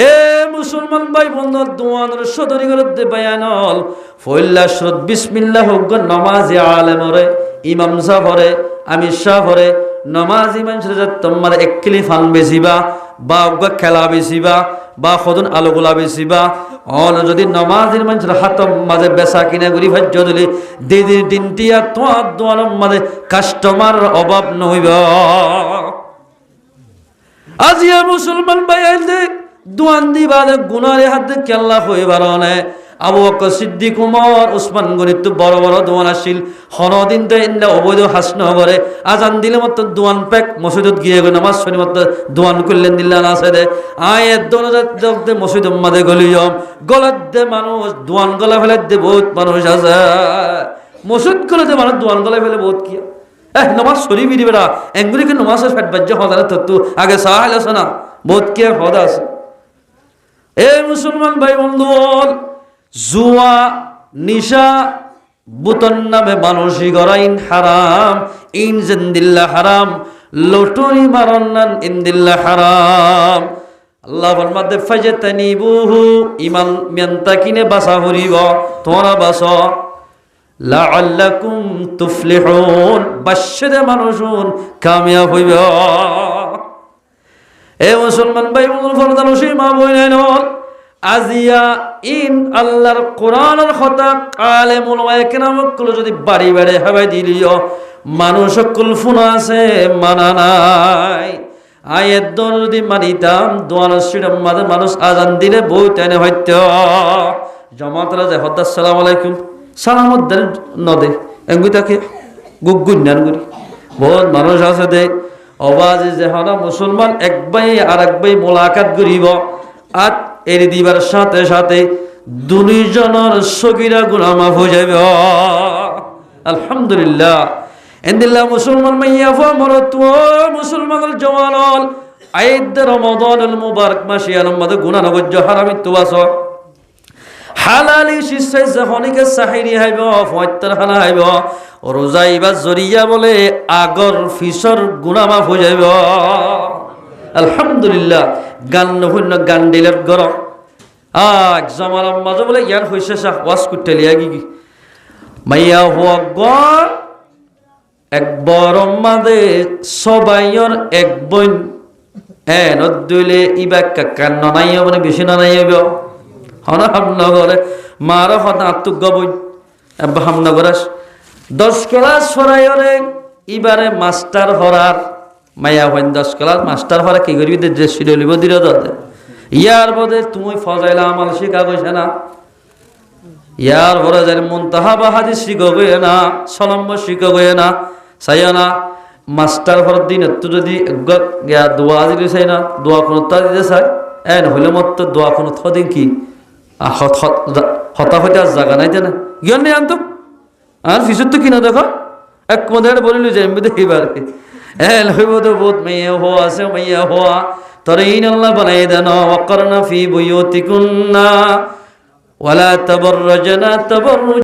এ মুসলমান ভাই বন্ধু দোয়ানের সদরি করে দে বায়ানল ফইল্লা শরত বিসমিল্লাহ হোক নামাজে আলেমরে ইমাম সাহরে আমি সাহরে নামাজি মানুষের যে তোমার একলি ফান বেশিবা বা খেলা বেশিবা বা সদন আলোগুলা বেশিবা অন যদি নামাজির মানুষের হাতম মাঝে বেচা কিনা করি ভাজ্য দিলে দিদির দিনটিয়া তোমার দোয়ানোর মাঝে কাস্টমার অভাব নহইব আজিয়া মুসলমান ভাই আইলে দোয়ান দিবা গুনারে হাত কেল্লা হইবার নে আবু বকর সিদ্দিক উমর উসমান গনিত বড় বড় দোয়ান আসিল হনদিন তো এন্ডা অবৈধ হাসন করে আজান দিলে মত দোয়ান পেক মসজিদত গিয়ে গো নামাজ শুনি মত দোয়ান করলেন দিল্লা না আছে দে আয়ের দোয়ান মসজিদ মাদে গলিয়ম গলাত দে মানুষ দোয়ান গলা ফেলে দে বহুত মানুষ আছে মসজিদ করে দে মানুষ দোয়ান গলা ফেলে বহুত কি নামাজ শরীফ দিবেরা এঙ্গুলিকে নামাজের ফেট বাজ্য হদারে তো আগে সাহাল আছে না বহুত কি হদা আছে এ মুসলমান ভাই বন্ধু জুয়া নিশা বুতন নামে মানসিক গরাইন হারাম ইন জিন্দিল্লাহ হারাম লটরি মারান্নান ইনদিল্লাহ হারাম আল্লাহ ফরমাতে ফাজতানিবুহু ইমান মিয়ান্তাকিনে বাসা হরিব তোরা বাস লাআল্লাকুম তুফলিহুন বাশশিরে মানুষুন কামিয়াব হইব এ মুসলমান ভাই বন্ধু ফরদান সীমা বইনাইন আজিয়া ইন আল্লাহর কোরআনের কথা কালে মুলমায়ে কেরামকল যদি বাড়ি বাড়ি হাবাই দিলিও মানুষ কুলফুন আছে মানা নাই আয়াত দন যদি মানিতাম দোয়ানোর সিরাম মাঝে মানুষ আজান দিলে বই টেনে হইত জামাতরা যায় হদ্দা আসসালামু আলাইকুম সালামত দেন নদে এঙ্গুই তাকে গুগুন্যান করি বহুত মানুষ আছে দে অবাজে যে হন মুসলমান এক ভাই আর এক ভাই মোলাকাত করিব আর এর দিবার সাথে সাথে দুইজনের সগীরা গুনাহ মাফ হয়ে যাবে আলহামদুলিল্লাহ এন্দিল্লাহ মুসলমান মাইয়া মরত মুসলমানের জওয়ানল আইদ রমাদানুল মুবারক মাসে আলমদ গুনাহ নগজ হারামিত তুবাস হালালি শিশে যখনকে সাহিরি হাইব ফয়ত্তর হানা হাইব রোজাইবা জরিয়া বলে আগর ফিসর গুনাহ মাফ হয়ে যাবে আলহামদুলিল্লাহ গান নহন্য গান দিলের গর আজ জামাল মাঝে বলে ইয়ার হইছে শাহ ওয়াজ করতে লিয়া কি মাইয়া হওয়া গ একবার মাদে সবাইর এক বইন নদুলে ইবা কান্ন নাই মানে বেশি না নাই হনা হামনগরে মার হতা আত্মুক গবই হামনগরাস 10 ক্লাস ফরাইরে ইবারে মাস্টার হরার মাইয়া হইন 10 ক্লাস মাস্টার হরা কি করবি যে শিরলিব দিরে দতে ইয়ার বদে তুমি ফজাইলা আমাল শিখা কইছ না ইয়ার বড় যার মুনতাহা বা হাদিস শিখা গয় না সলম্ব শিখা গয় না সাইয়ানা মাস্টার হর দিন তো যদি গিয়া দোয়া দিলে চাই না দোয়া কোনো তা দিতে চাই হইলে মত দোয়া কোনো থদিন কি হতা হইতে আর জায়গা নাই জানা জ্ঞান নেই আনতো আর ফিসুর তো কিনা দেখো এক মধ্যে বলিল যে এমনি দেখিবার হইব তো বহুত মেয়ে হওয়া আছে মেয়ে হওয়া তরে ইন আল্লাহ বানাই দেন ওয়াকরনা ফি বুয়ুতিকুন্না ওয়ালা তাবাররাজনা তাবাররুজ